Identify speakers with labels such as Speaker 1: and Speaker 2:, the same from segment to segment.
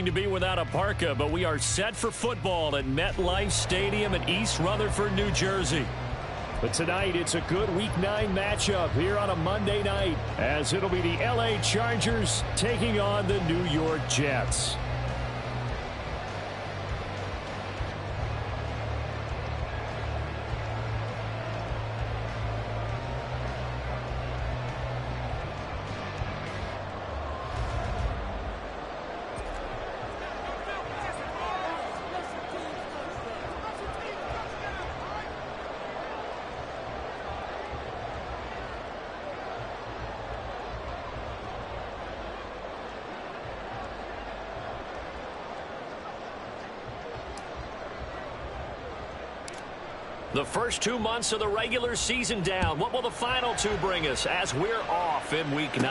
Speaker 1: to be without a parka, but we are set for football at MetLife Stadium in East Rutherford, New Jersey. But tonight, it's a good Week 9 matchup here on a Monday night, as it'll be the L.A. Chargers taking on the New York Jets. The first 2 months of the regular season down. What will the final 2 bring us as we're off in Week 9?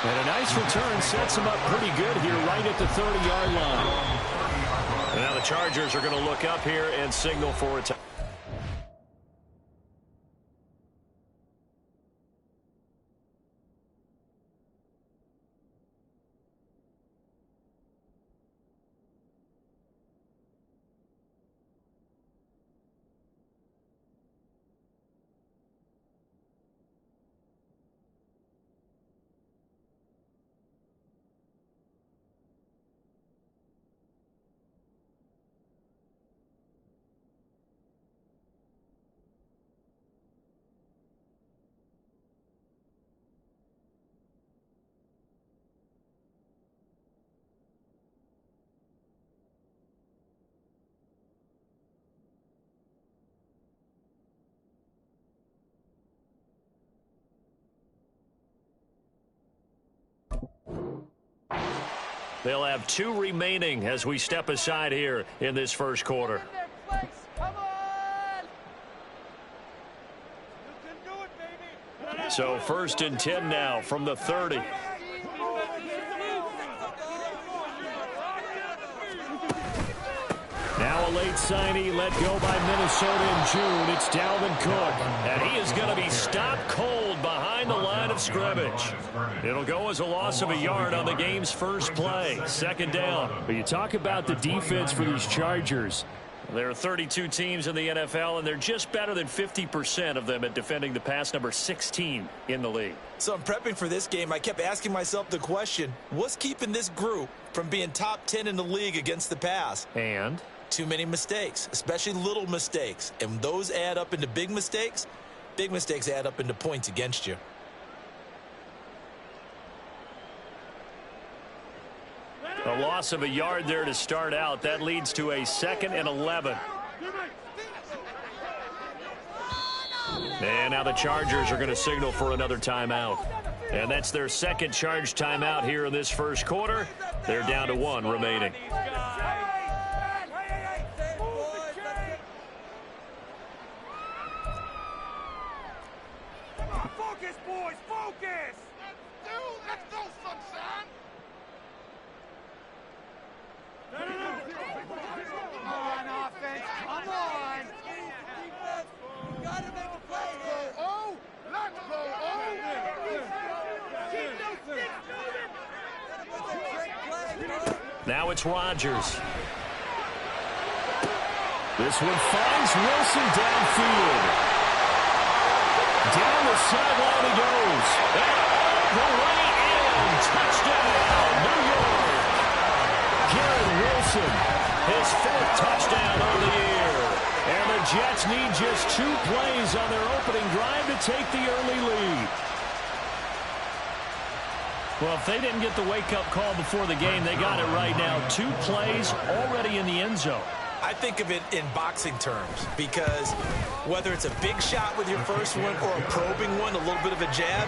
Speaker 1: And a nice return sets them up pretty good here right at the 30-yard line. And now the Chargers are going to look up here and signal for a time. They'll have 2 remaining as we step aside here in this first quarter. So 1st and 10 now from the 30. Now a late signee let go by Minnesota in June. It's Dalvin Cook. And he is going to be stopped cold behind the line of scrimmage. It'll go as a loss of a yard on the game's first play. 2nd down. But you talk about the defense for these Chargers. There are 32 teams in the NFL, and they're just better than 50% of them at defending the pass, number 16 in the league.
Speaker 2: So I'm prepping for this game. I kept asking myself the question, what's keeping this group from being top 10 in the league against the pass?
Speaker 1: And?
Speaker 2: Too many mistakes, especially little mistakes. And those add up into big mistakes. Big mistakes add up into points against you.
Speaker 1: A loss of a yard there to start out. That leads to a 2nd and 11. And now the Chargers are going to signal for another timeout. And that's their 2nd charge timeout here in this first quarter. They're down to 1 remaining.
Speaker 3: Focus, boys, focus! Let's go, sunshine! Come on, offense, come on! Gotta make a play here! Oh, let's go,
Speaker 1: Now it's Rodgers. This one finds Wilson downfield. Down the sideline he goes. And the way in. Touchdown, New York. Garrett Wilson, his 4th touchdown of the year. And the Jets need just 2 plays on their opening drive to take the early lead. Well, if they didn't get the wake-up call before the game, they got it right now. 2 plays already in the end zone.
Speaker 2: I think of it in boxing terms because whether it's a big shot with your first one or a probing one, a little bit of a jab,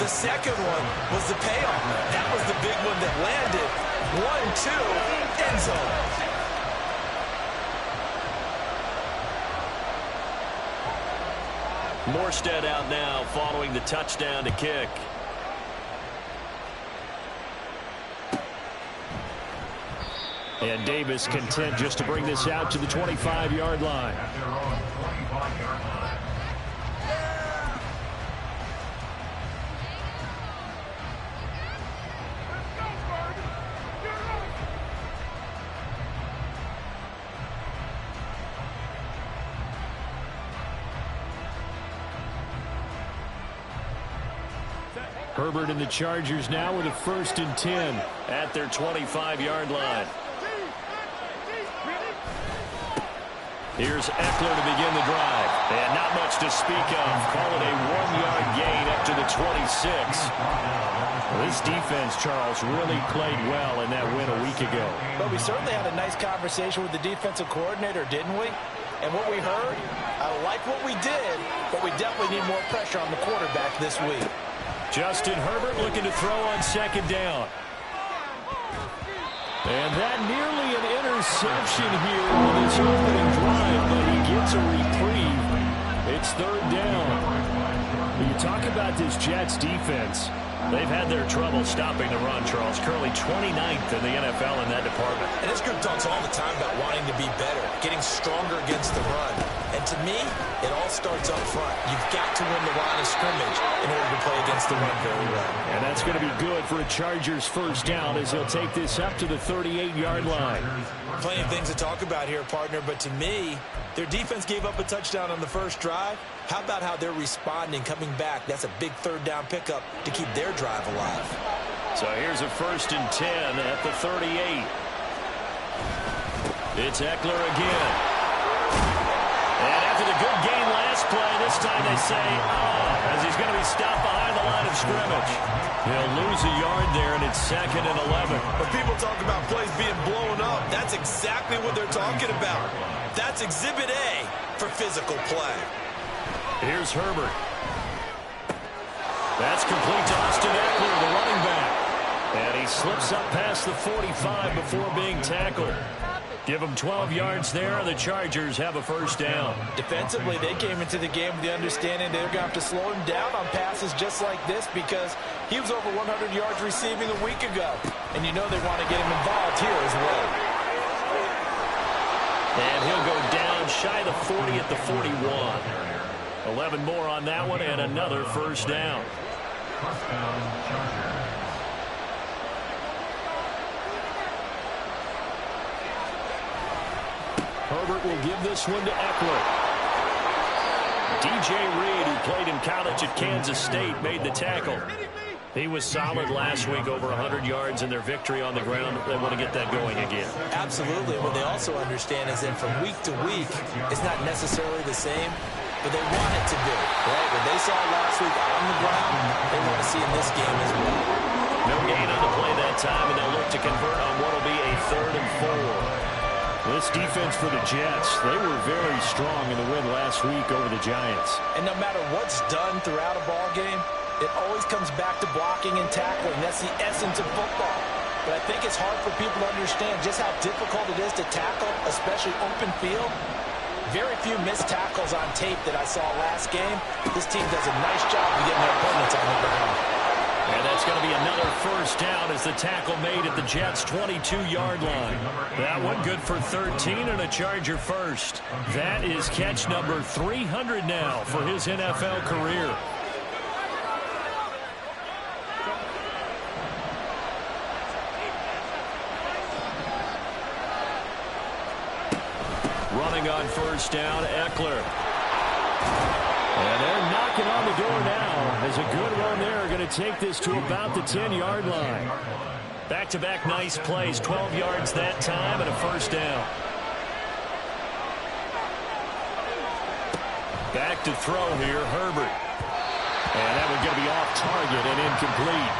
Speaker 2: the second one was the payoff. That was the big one that landed. 1-2, end zone.
Speaker 1: Morstead out now following the touchdown to kick. And Davis content just to bring this out to the 25-yard line. Herbert and the Chargers now with a 1st and 10 at their 25-yard line. Here's Eckler to begin the drive. And not much to speak of. Call it a 1-yard gain up to the 26. This defense, Charles, really played well in that win a week ago.
Speaker 2: But we certainly had a nice conversation with the defensive coordinator, didn't we? And what we heard, I like what we did, but we definitely need more pressure on the quarterback this week.
Speaker 1: Justin Herbert looking to throw on 2nd down. And that nearly an interception here on his opening drive, but he gets a reprieve. It's 3rd down. When you talk about this Jets defense, they've had their trouble stopping the run, Charles. Currently 29th in the NFL in that department.
Speaker 2: And this group talks all the time about wanting to be better, getting stronger against the run. And to me, it all starts up front. You've got to win the line of scrimmage in order to play against the run very well.
Speaker 1: And that's going to be good for a Chargers 1st down as they'll take this up to the 38-yard line.
Speaker 2: Plenty of things to talk about here, partner, but to me, their defense gave up a touchdown on the first drive. How about how they're responding, coming back? That's a big 3rd down pickup to keep their drive alive.
Speaker 1: So here's a 1st and 10 at the 38. It's Eckler again. And after the good game last play, this time they say, as he's going to be stopped behind the line of scrimmage. He'll lose a yard there, and it's 2nd and 11.
Speaker 2: When people talk about plays being blown up, that's exactly what they're talking about. That's Exhibit A for physical play.
Speaker 1: Here's Herbert. That's complete to Austin Eckler, the running back. And he slips up past the 45 before being tackled. Give them 12 yards there, and the Chargers have a 1st down.
Speaker 2: Defensively, they came into the game with the understanding they're going to have to slow him down on passes just like this because he was over 100 yards receiving a week ago. And you know they want to get him involved here as well.
Speaker 1: And he'll go down shy of the 40 at the 41. 11 more on that one, and another 1st down. Herbert will give this one to Eckler. DJ Reed, who played in college at Kansas State, made the tackle. He was solid last week, over 100 yards in their victory on the ground. They want to get that going again.
Speaker 2: Absolutely. What they also understand is that from week to week, it's not necessarily the same, but they want it to be. Right? What they saw last week on the ground, they want to see in this game as well.
Speaker 1: No gain on the play that time, and they'll look to convert on what will be a 3rd and 4. This defense for the Jets, they were very strong in the win last week over the Giants.
Speaker 2: And no matter what's done throughout a ball game, it always comes back to blocking and tackling. That's the essence of football. But I think it's hard for people to understand just how difficult it is to tackle, especially open field. Very few missed tackles on tape that I saw last game. This team does a nice job of getting their opponents on the ground.
Speaker 1: And that's going to be another 1st down as the tackle made at the Jets' 22-yard line. That one good for 13 and a Charger 1st. That is catch number 300 now for his NFL career. Running on 1st down, Eckler. And they're knocking on the door now as a good run there. Going to take this to about the 10-yard line. Back-to-back nice plays, 12 yards that time and a 1st down. Back to throw here, Herbert. And that one's going to be off target and incomplete.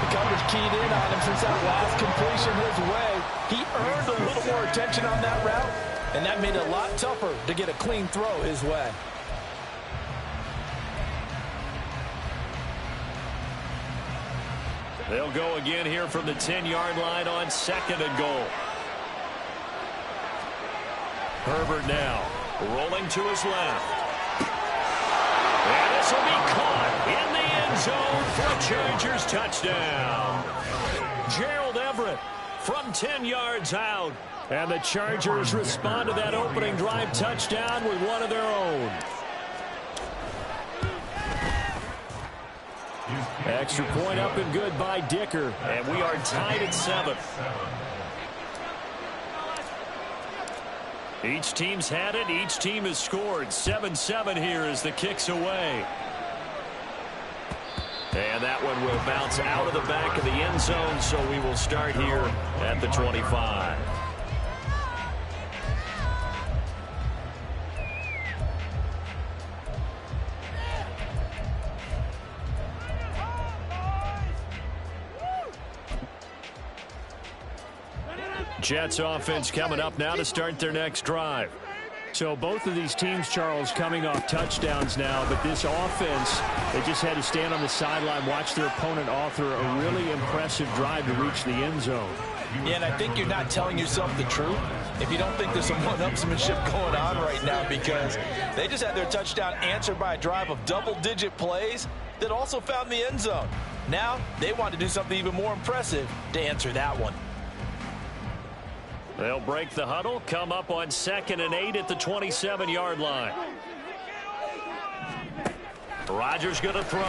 Speaker 2: The coverage keyed in on him since that last completion his way. He earned a little more attention on that route, and that made it a lot tougher to get a clean throw his way.
Speaker 1: They'll go again here from the 10-yard line on 2nd and goal. Herbert now rolling to his left. And this will be caught in the end zone for a Chargers touchdown. Gerald Everett from 10 yards out. And the Chargers respond to that opening drive touchdown with one of their own. Extra point up and good by Dicker. And we are tied at 7. Each team's had it. Each team has scored. 7-7 here as the kick's away. And that one will bounce out of the back of the end zone, so we will start here at the 25. Jets offense coming up now to start their next drive.
Speaker 4: So both of these teams, Charles, coming off touchdowns now, but this offense, they just had to stand on the sideline, watch their opponent author a really impressive drive to reach the end zone.
Speaker 2: Yeah, and I think you're not telling yourself the truth if you don't think there's some one-upsmanship going on right now, because they just had their touchdown answered by a drive of double-digit plays that also found the end zone. Now they want to do something even more impressive to answer that one.
Speaker 1: They'll break the huddle, come up on 2nd and 8 at the 27-yard line. Rodgers going to throw. And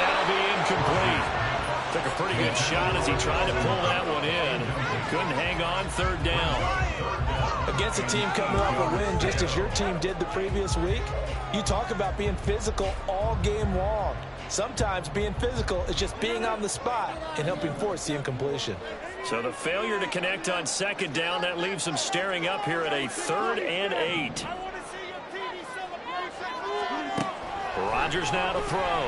Speaker 1: that'll be incomplete. Took a pretty good shot as he tried to pull that one in. Couldn't hang on, 3rd down.
Speaker 2: Against a team coming off a win just as your team did the previous week, you talk about being physical all game long. Sometimes being physical is just being on the spot and helping force the incompletion.
Speaker 1: So the failure to connect on 2nd down, that leaves them staring up here at a 3rd and 8. Rodgers now to throw.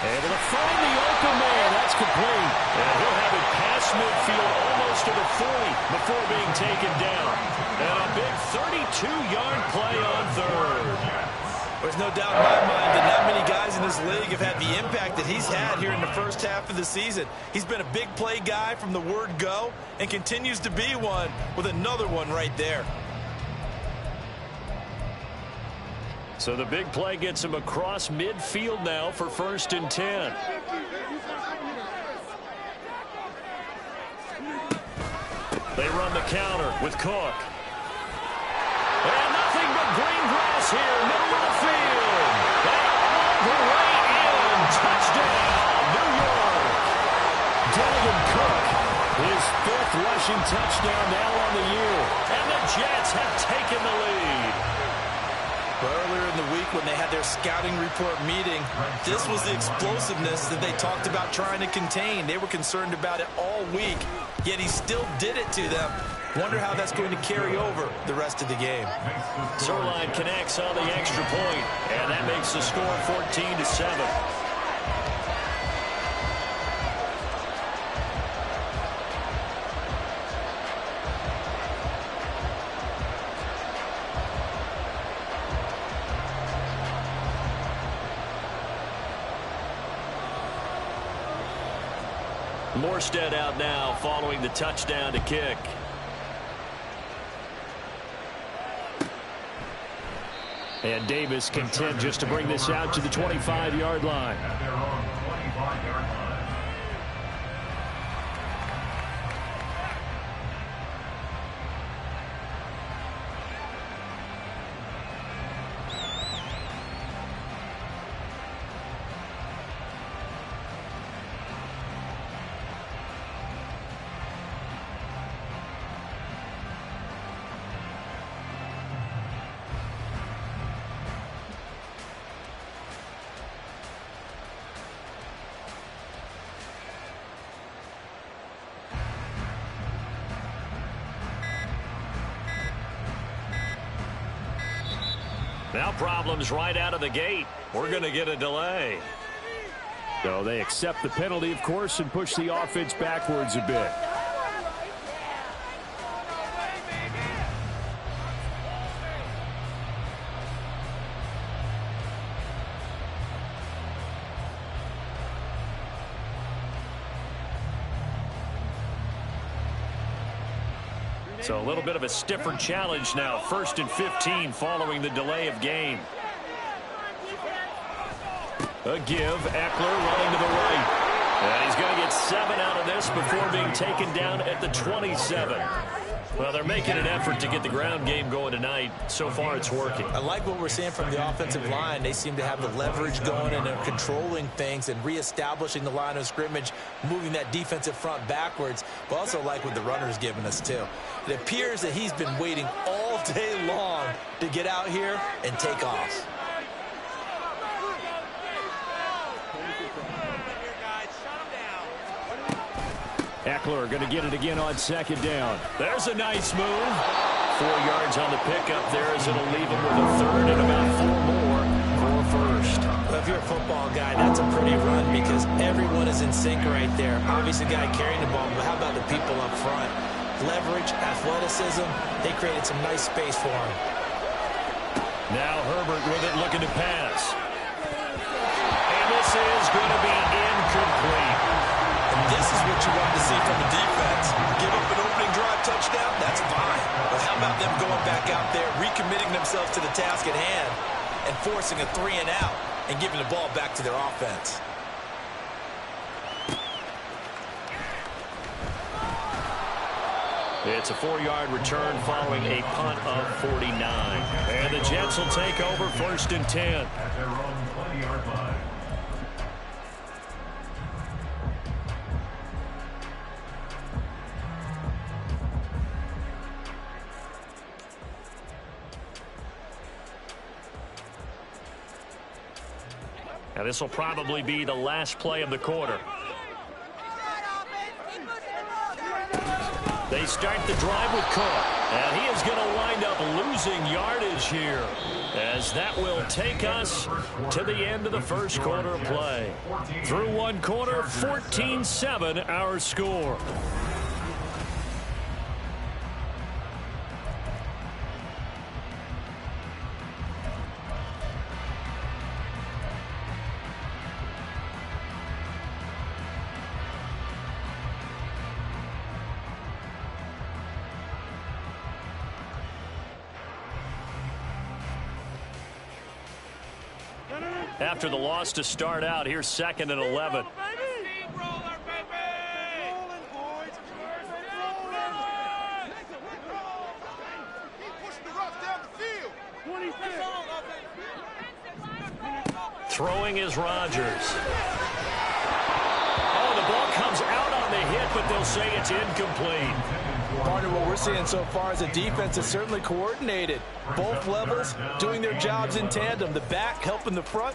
Speaker 1: Able to find the open man. That's complete. And he'll have it past midfield almost to the 40 before being taken down. And a big 32-yard play on 3rd.
Speaker 2: There's no doubt in my mind that not many guys in this league have had the impact that he's had here in the first half of the season. He's been a big play guy from the word go and continues to be one with another one right there.
Speaker 1: So the big play gets him across midfield now for 1st and 10. They run the counter with Cook. And nothing but green grass here, middle of the field. And all the way in. Touchdown, New York. Dalvin Cook, his 5th rushing touchdown now on the year. And the Jets have taken the lead.
Speaker 2: Earlier in the week when they had their scouting report meeting, this was the explosiveness that they talked about trying to contain. They were concerned about it all week, yet he still did it to them. Wonder how that's going to carry over the rest of the game.
Speaker 1: Zerline connects on the extra point, and that makes the score 14-7. Morstead out now following the touchdown to kick.
Speaker 4: And Davis content just to bring this out to the 25-yard line.
Speaker 1: Now problems right out of the gate. We're going to get a delay.
Speaker 4: So they accept the penalty, of course, and push the offense backwards a bit.
Speaker 1: So a little bit of a stiffer challenge now. 1st and 15 following the delay of game. A give. Eckler running to the right. And he's going to get 7 out of this before being taken down at the 27. Well, they're making an effort to get the ground game going tonight. So far, it's working.
Speaker 2: I like what we're seeing from the offensive line. They seem to have the leverage going, and they're controlling things and reestablishing the line of scrimmage, moving that defensive front backwards. But also like what the runner's giving us, too. It appears that he's been waiting all day long to get out here and take off.
Speaker 4: Eckler going to get it again on second down.
Speaker 1: There's a nice move. 4 yards on the pickup there as it'll leave him with a third and about 4 more for first.
Speaker 2: Well, if you're a football guy, that's a pretty run because everyone is in sync right there. Obviously, the guy carrying the ball, but how about the people up front? Leverage, athleticism, they created some nice space for him.
Speaker 1: Now Herbert with it, looking to pass. And this is going to be incomplete.
Speaker 2: And this is what you want to see from the defense. Give up an opening drive touchdown, that's fine. But how about them going back out there, recommitting themselves to the task at hand, and forcing a 3 and out, and giving the ball back to their offense.
Speaker 1: It's a 4-yard return following a punt of 49. And the Jets will take over 1st and 10.
Speaker 5: At their own 20-yard line.
Speaker 1: Now this will probably be the last play of the quarter. They start the drive with Cook, and he is going to wind up losing yardage here, as that will take us to the end of the first quarter of play. Through 1 quarter, 14-7 our score. After the loss to start out, here's 2nd and 11. Throwing is Rodgers. Oh, the ball comes out on the hit, but they'll say it's incomplete.
Speaker 2: Partner, what we're seeing so far is the defense is certainly coordinated. Both levels doing their jobs in tandem. The back helping the front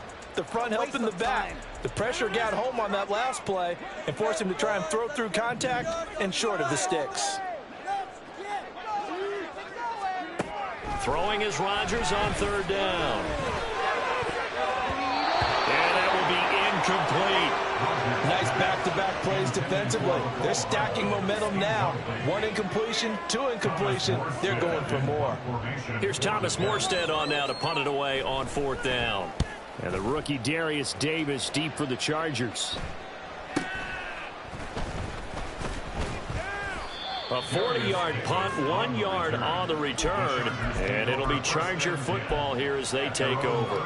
Speaker 2: helping the back. The pressure got home on that last play and forced him to try and throw through contact and short of the sticks.
Speaker 1: Throwing is Rodgers on 3rd down. And that will be incomplete.
Speaker 2: Nice back-to-back plays defensively. They're stacking momentum now. 1 incompletion, 2 incompletion. They're going for more.
Speaker 1: Here's Thomas Morstead on now to punt it away on 4th down.
Speaker 4: And the rookie Darius Davis deep for the Chargers.
Speaker 1: A 40-yard punt, 1 yard on the return. And it'll be Charger football here as they take over.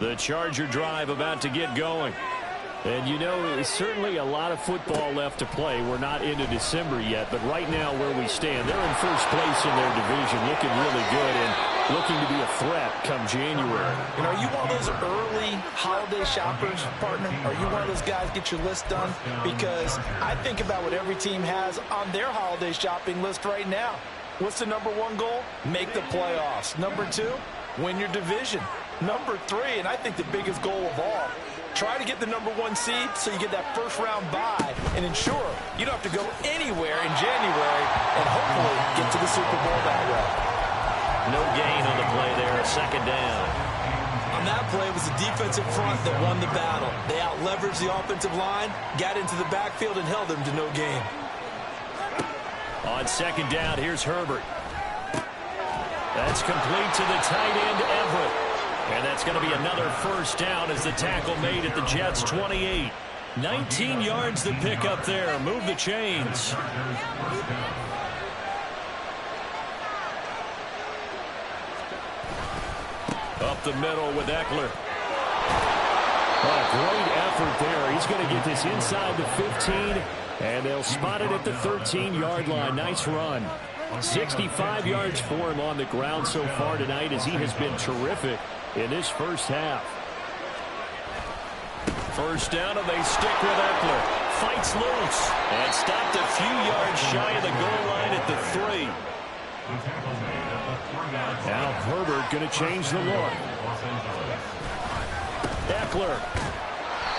Speaker 1: The Charger drive about to get going.
Speaker 4: And you know, there's certainly a lot of football left to play. We're not into December yet, but right now where we stand, they're in first place in their division, looking really good and looking to be a threat come January.
Speaker 2: And are you one of those early holiday shoppers, partner? Are you one of those guys get your list done? Because I think about what every team has on their holiday shopping list right now. What's the number 1 goal? Make the playoffs. Number 2, win your division. Number 3, and I think the biggest goal of all, try to get the number 1 seed so you get that first-round bye and ensure you don't have to go anywhere in January and hopefully get to the Super Bowl that way.
Speaker 1: No gain on the play there, 2nd down.
Speaker 2: On that play, it was the defensive front that won the battle. They out-leveraged the offensive line, got into the backfield, and held them to no gain.
Speaker 1: On 2nd down, here's Herbert. That's complete to the tight end, Everett. And that's going to be another first down as the tackle made at the Jets' 28. 19 yards to pick up there. Move the chains. Up the middle with Eckler.
Speaker 4: Oh, great effort there. He's going to get this inside the 15, and they'll spot it at the 13-yard line. Nice run. 65 yards for him on the ground so far tonight as he has been terrific in this first half.
Speaker 1: First down, and they stick with Eckler. fights loose and stopped a few yards shy of the goal line at the 3.
Speaker 4: Now Herbert going to change the look. Eckler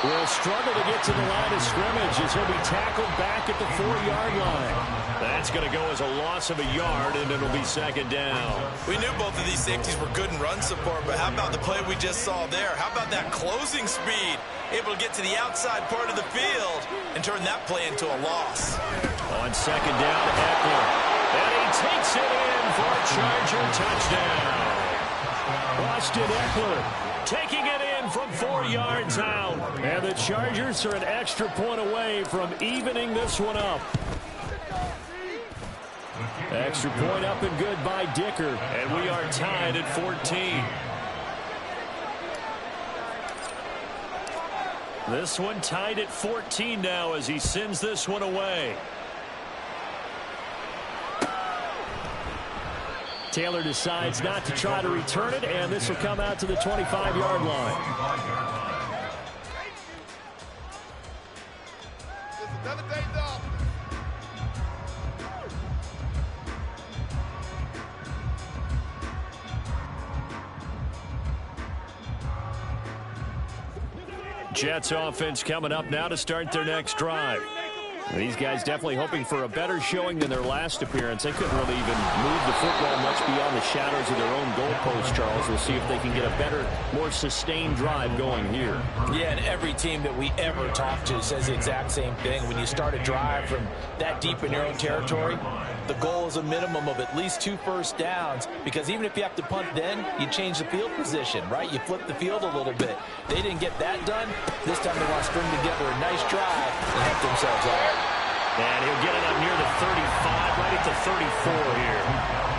Speaker 4: will struggle to get to the line of scrimmage as he'll be tackled back at the 4-yard line.
Speaker 1: That's going to go as a loss of a yard, and it'll be second down.
Speaker 2: We knew both of these safeties were good in run support, but how about the play we just saw there? How about that closing speed? Able to get to the outside part of the field and turn that play into a loss.
Speaker 1: On second down, Eckler. And he takes it in for a Charger touchdown.
Speaker 4: Austin Eckler
Speaker 1: taking it in from 4 yards out.
Speaker 4: And the Chargers are an extra point away from evening this one up. Extra point up and good by Dicker.
Speaker 1: And we are tied at 14. This one tied at 14 now as he sends this one away.
Speaker 4: Taylor decides not to try to return it, and this will come out to the 25-yard line.
Speaker 1: Jets offense coming up now to start their next drive.
Speaker 4: These guys definitely hoping for a better showing than their last appearance. They couldn't really even move the football much beyond the shadows of their own goalpost, Charles. We'll see if they can get a better, more sustained drive going here.
Speaker 2: Yeah, and every team that we ever talk to says the exact same thing. When you start a drive from that deep in your own territory, the goal is a minimum of at least 2 first downs, because even if you have to punt then, you change the field position, right? You flip the field a little bit. They didn't get that done. This time they want to string together a nice drive and help themselves out.
Speaker 1: And he'll get it up near the 35, right at the 34 here.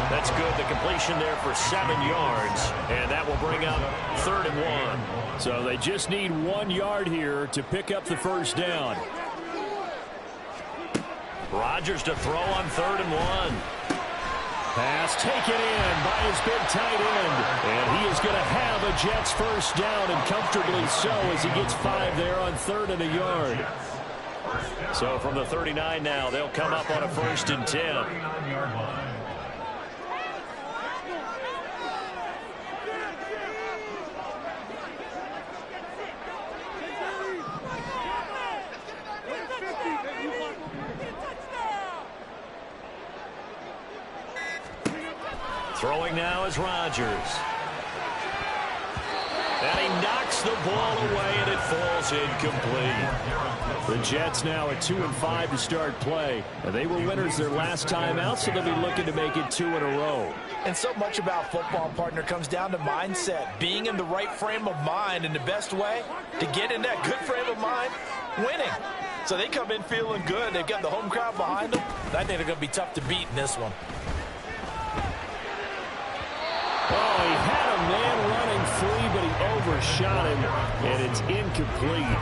Speaker 1: That's good. The completion there for 7 yards, and that will bring up 3rd and 1.
Speaker 4: So they just need 1 yard here to pick up the first down.
Speaker 1: Rodgers to throw on 3rd and 1.
Speaker 4: Pass taken in by his big tight end. And he is going to have a Jets first down, and comfortably so, as he gets 5 there on 3rd and a yard.
Speaker 1: So from the 39 now, they'll come up on a 1st and 10. Throwing now is Rodgers. And he knocks the ball away, and it falls incomplete.
Speaker 4: The Jets now at 2-5 to start play. And they were winners their last time out, so they'll be looking to make it 2 in a row.
Speaker 2: And so much about football, partner, comes down to mindset. Being in the right frame of mind, and the best way to get in that good frame of mind, winning. So they come in feeling good. They've got the home crowd behind them. I think they're going to be tough to beat in this one.
Speaker 4: Oh, he had a man running free, but he overshot him, and it's incomplete.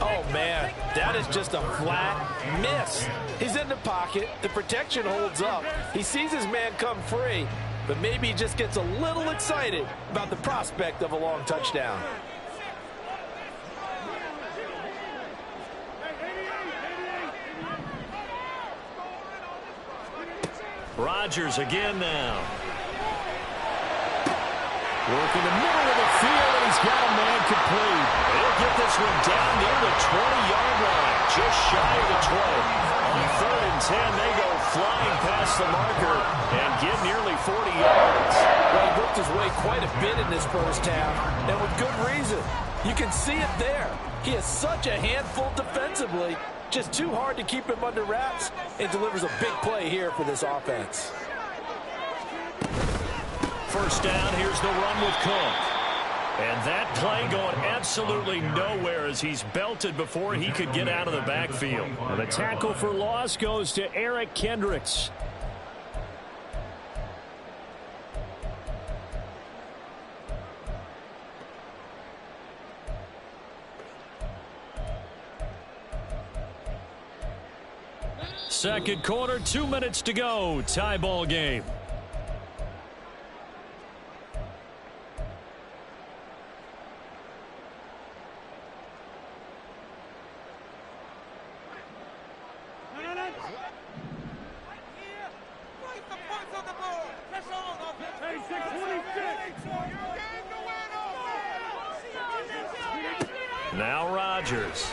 Speaker 2: Oh, man, that is just a flat miss. He's in the pocket. The protection holds up. He sees his man come free, but maybe he just gets a little excited about the prospect of a long touchdown.
Speaker 1: Rodgers again now.
Speaker 4: Working the middle of the field, and he's got a man complete.
Speaker 1: He'll get this one down near the 20-yard line, just shy of the 20. On 3rd and 10, they go flying past the marker and get nearly 40 yards.
Speaker 2: Well, he worked his way quite a bit in this first half, and with good reason. You can see it there. He is such a handful defensively, just too hard to keep him under wraps, and delivers a big play here for this offense.
Speaker 1: First down, here's the run with Cook. And that play going absolutely nowhere as he's belted before he could get out of the backfield.
Speaker 4: And the tackle for loss goes to Eric Kendricks.
Speaker 1: Second quarter, 2 minutes to go. Tie ball game. Rodgers.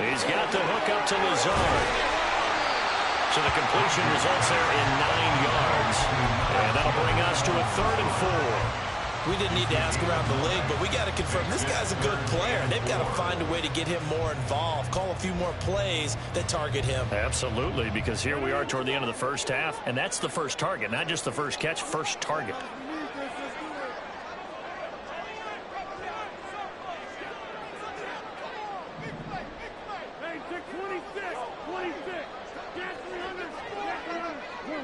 Speaker 1: He's got the hook up to Lazard. So the completion results there in 9 yards. And that'll bring us to a 3rd and 4.
Speaker 2: We didn't need to ask around the league, but we got to confirm this guy's a good player. They've got to find a way to get him more involved, call a few more plays that target him.
Speaker 1: Absolutely, because here we are toward the end of the first half, and that's the first target, not just the first catch, first target.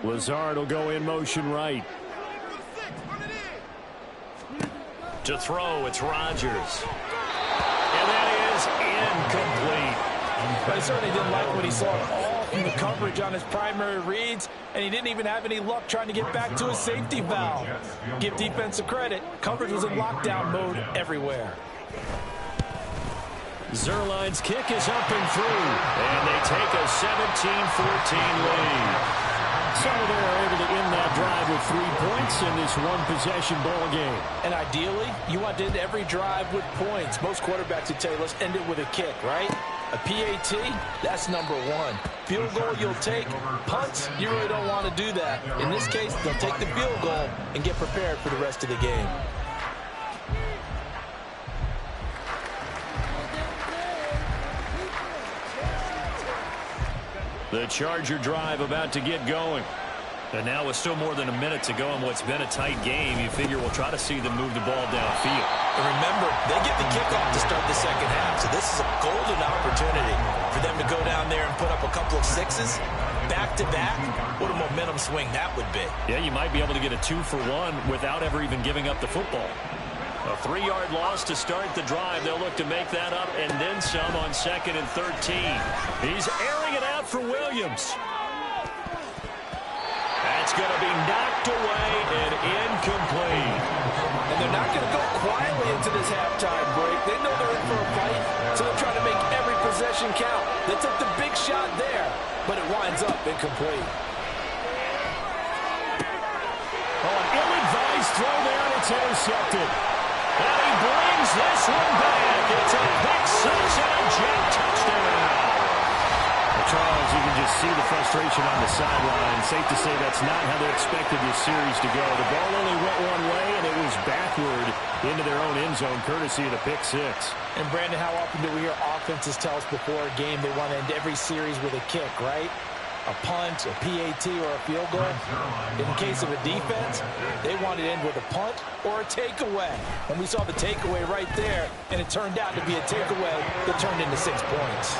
Speaker 4: Lazard will go in motion right.
Speaker 1: To throw, it's Rodgers. And that is incomplete.
Speaker 2: But he certainly didn't like what he saw at all from the coverage on his primary reads, and he didn't even have any luck trying to get back to his safety valve. Give defensive credit. Coverage was in lockdown mode everywhere.
Speaker 1: Zerline's kick is up and through, and they take a 17-14 lead.
Speaker 4: So they're able to end that drive with 3 points in this one-possession ball game.
Speaker 2: And ideally, you want to end every drive with points. Most quarterbacks would tell you, let's end it with a kick, right? A PAT, that's number 1. Field goal, you'll take. Punts, you really don't want to do that. In this case, they'll take the field goal and get prepared for the rest of the game.
Speaker 1: The Charger drive about to get going. And now with still more than a minute to go in what's been a tight game, you figure we'll try to see them move the ball downfield.
Speaker 2: And remember, they get the kickoff to start the second half, so this is a golden opportunity for them to go down there and put up a couple of sixes back-to-back. What a momentum swing that would be.
Speaker 1: Yeah, you might be able to get a 2-for-1 without ever even giving up the football. A 3-yard loss to start the drive. They'll look to make that up and then some on 2nd and 13. He's airing it out for Williams. That's going to be knocked away and incomplete.
Speaker 2: And they're not going to go quietly into this halftime break. They know they're in for a fight, so they're trying to make every possession count. They took the big shot there, but it winds up incomplete.
Speaker 1: Oh, an ill-advised throw there, and it's intercepted. And he brings this one back. It's a pick six and a jet touchdown.
Speaker 4: Well, Charles, you can just see the frustration on the sideline. Safe to say that's not how they expected this series to go. The ball only went one way, and it was backward into their own end zone, courtesy of the pick six.
Speaker 2: And, Brandon, how often do we hear offenses tell us before a game they want to end every series with a kick, right? A punt, a PAT, or a field goal. In the case of a defense, they want to end with a punt or a takeaway. And we saw the takeaway right there, and it turned out to be a takeaway that turned into 6 points.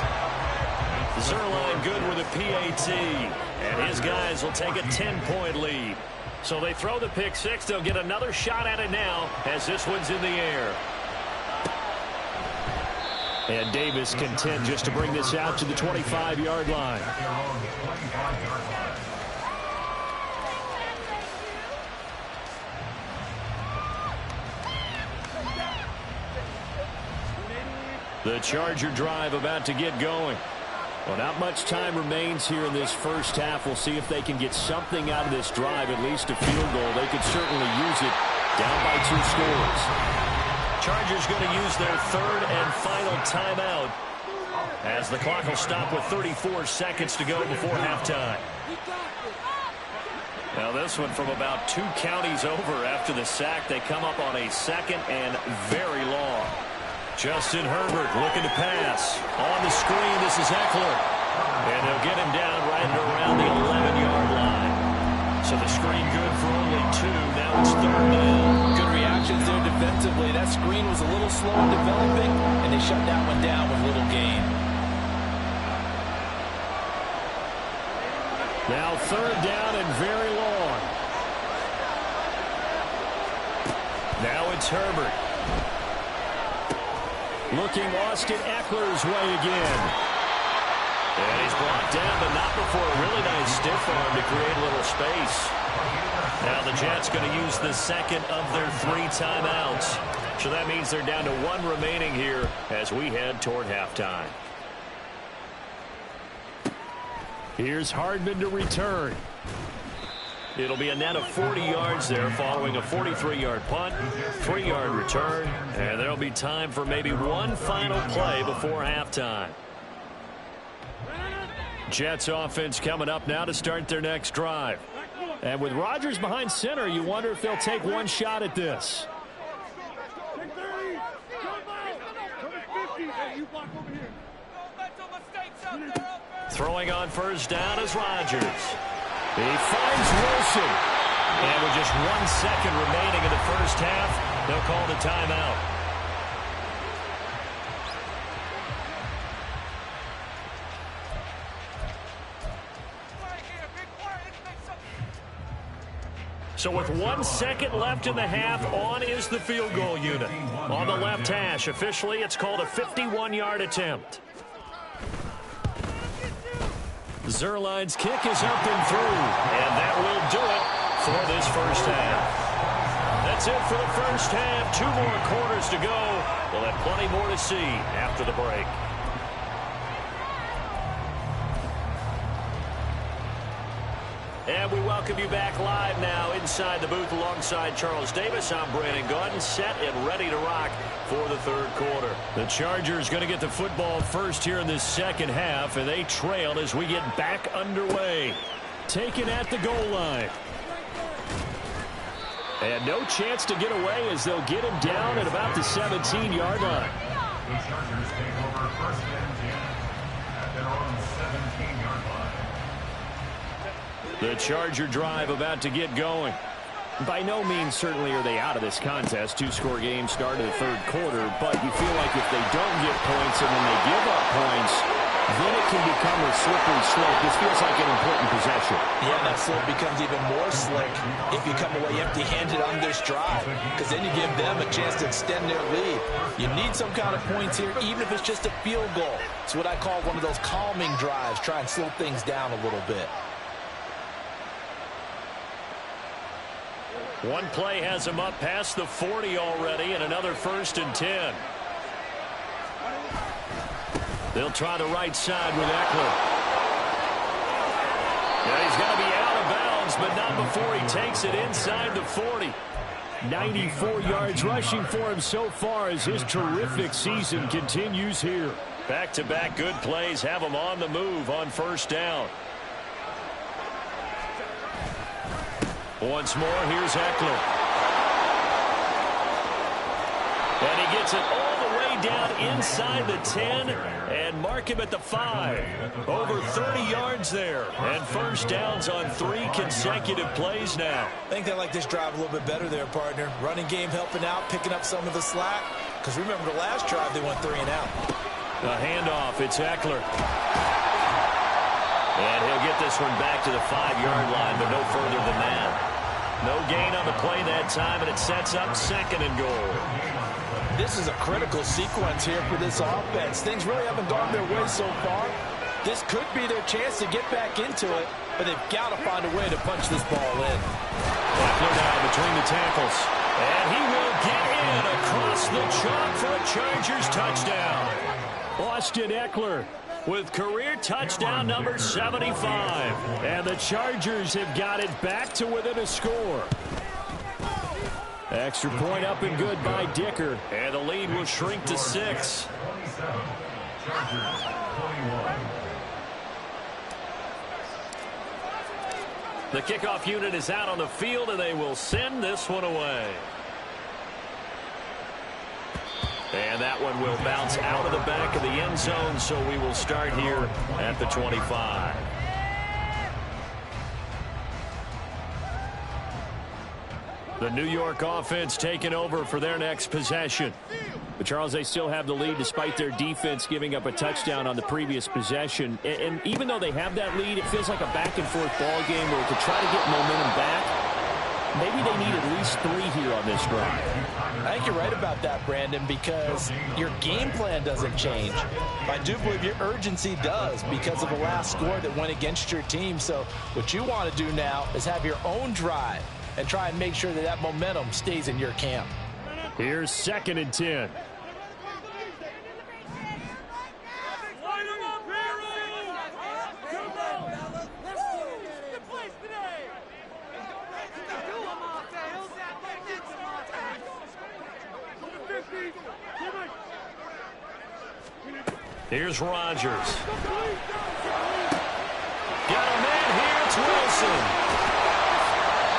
Speaker 1: Zerline good with a PAT, and his guys will take a 10-point lead. So they throw the pick six. They'll get another shot at it now as this one's in the air. And Davis content just to bring this out to the 25-yard line. The Charger drive about to get going. Well, not much time remains here in this first half. We'll see if they can get something out of this drive, at least a field goal. They could certainly use it down by 2 scores. Chargers going to use their 3rd and final timeout as the clock will stop with 34 seconds to go before halftime. Now this one from about 2 counties over after the sack. They come up on a 2nd and very long. Justin Herbert looking to pass. On the screen, this is Eckler. And they'll get him down right around the 11-yard line. So the screen good for only 2. Now it's 3rd down.
Speaker 2: Good reactions there defensively. That screen was a little slow in developing, and they shut that one down with little gain.
Speaker 4: Now 3rd down and very long.
Speaker 1: Now it's Herbert. Looking Austin Eckler's way again. And he's brought down, but not before a really nice stiff arm to create a little space. Now the Jets going to use the 2nd of their 3 timeouts. So that means they're down to 1 remaining here as we head toward halftime.
Speaker 4: Here's Hardman to return.
Speaker 1: It'll be a net of 40 yards there following a 43-yard punt, 3-yard return, and there'll be time for maybe one final play before halftime. Jets offense coming up now to start their next drive. And with Rodgers behind center, you wonder if they'll take one shot at this. Throwing on first down is Rodgers. He finds Wilson. And with just 1 second remaining in the first half, they'll call the timeout. So with 1 second left in the half, on is the field goal unit. On the left hash, officially it's called a 51-yard attempt. Zerline's kick is up and through, and that will do it for this first half. That's it for the first half. 2 more quarters to go. We'll have plenty more to see after the break. And we welcome you back live now inside the booth alongside Charles Davis. I'm Brandon Gaudin, set and ready to rock for the third quarter. The Chargers going to get the football first here in this second half, and they trail as we get back underway. Taken at the goal line. And no chance to get away as they'll get him down at about the 17-yard line.
Speaker 5: The Chargers take over first and 10 at their own 17-yard line.
Speaker 1: The Charger drive about to get going.
Speaker 4: By no means certainly are they out of this contest. 2-score game start of the third quarter, but you feel like if they don't get points and then they give up points, then it can become a slippery slope. This feels like an important possession.
Speaker 2: Yeah, that slope becomes even more slick if you come away empty-handed on this drive, because then you give them a chance to extend their lead. You need some kind of points here, even if it's just a field goal. It's what I call one of those calming drives. Try and slow things down a little bit.
Speaker 1: One play has him up past the 40 already, and another 1st and 10. They'll try the right side with Eckler. Yeah, he's going to be out of bounds, but not before he takes it inside the 40.
Speaker 4: 94 yards rushing for him so far as his terrific season continues here.
Speaker 1: Back-to-back good plays have him on the move on first down. Once more, here's Eckler. And he gets it all the way down inside the 10 and mark him at the 5. Over 30 yards there. And first downs on 3 consecutive plays now.
Speaker 2: I think they like this drive a little bit better there, partner. Running game helping out, picking up some of the slack. Because remember the last drive, they went 3 and out.
Speaker 1: A handoff, it's Eckler. And he'll get this one back to the 5-yard line, but no further than that. No gain on the play that time, and it sets up 2nd and goal.
Speaker 2: This is a critical sequence here for this offense. Things really haven't gone their way so far. This could be their chance to get back into it, but they've got to find a way to punch this ball in.
Speaker 1: Eckler now between the tackles. And he will get in across the chalk for a Chargers touchdown.
Speaker 4: Austin Eckler
Speaker 1: with career touchdown number 75.
Speaker 4: And the Chargers have got it back to within a score. Extra point up and good by Dicker.
Speaker 1: And the lead will shrink to 6.
Speaker 5: Chargers 21.
Speaker 1: The kickoff unit is out on the field, and they will send this one away. And that one will bounce out of the back of the end zone, so we will start here at the 25. The New York offense taking over for their next possession.
Speaker 4: But Charles, they still have the lead despite their defense giving up a touchdown on the previous possession. And even though they have that lead, it feels like a back-and-forth ball game where to try to get momentum back, maybe they need at least 3 here on this drive.
Speaker 2: I think you're right about that, Brandon, because your game plan doesn't change. I do believe your urgency does because of the last score that went against your team. So what you want to do now is have your own drive and try and make sure that that momentum stays in your camp.
Speaker 4: Here's 2nd and 10.
Speaker 1: Here's Rodgers. Got a man here. It's Wilson.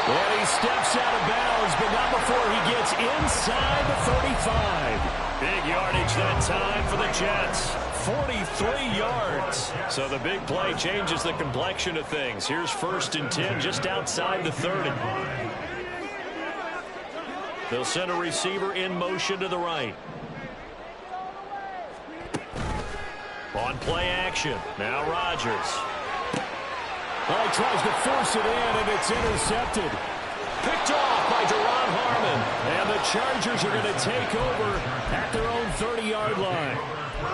Speaker 1: And he steps out of bounds, but not before he gets inside the 35. Big yardage that time for the Jets. 43 yards. So the big play changes the complexion of things. Here's 1st and 10 just outside the 30. They'll send a receiver in motion to the right. On play action. Now Rodgers.
Speaker 4: Well, he tries to force it in, and it's intercepted.
Speaker 1: Picked off by Deron Harmon. And the Chargers are going to take over
Speaker 4: At their own 30-yard line.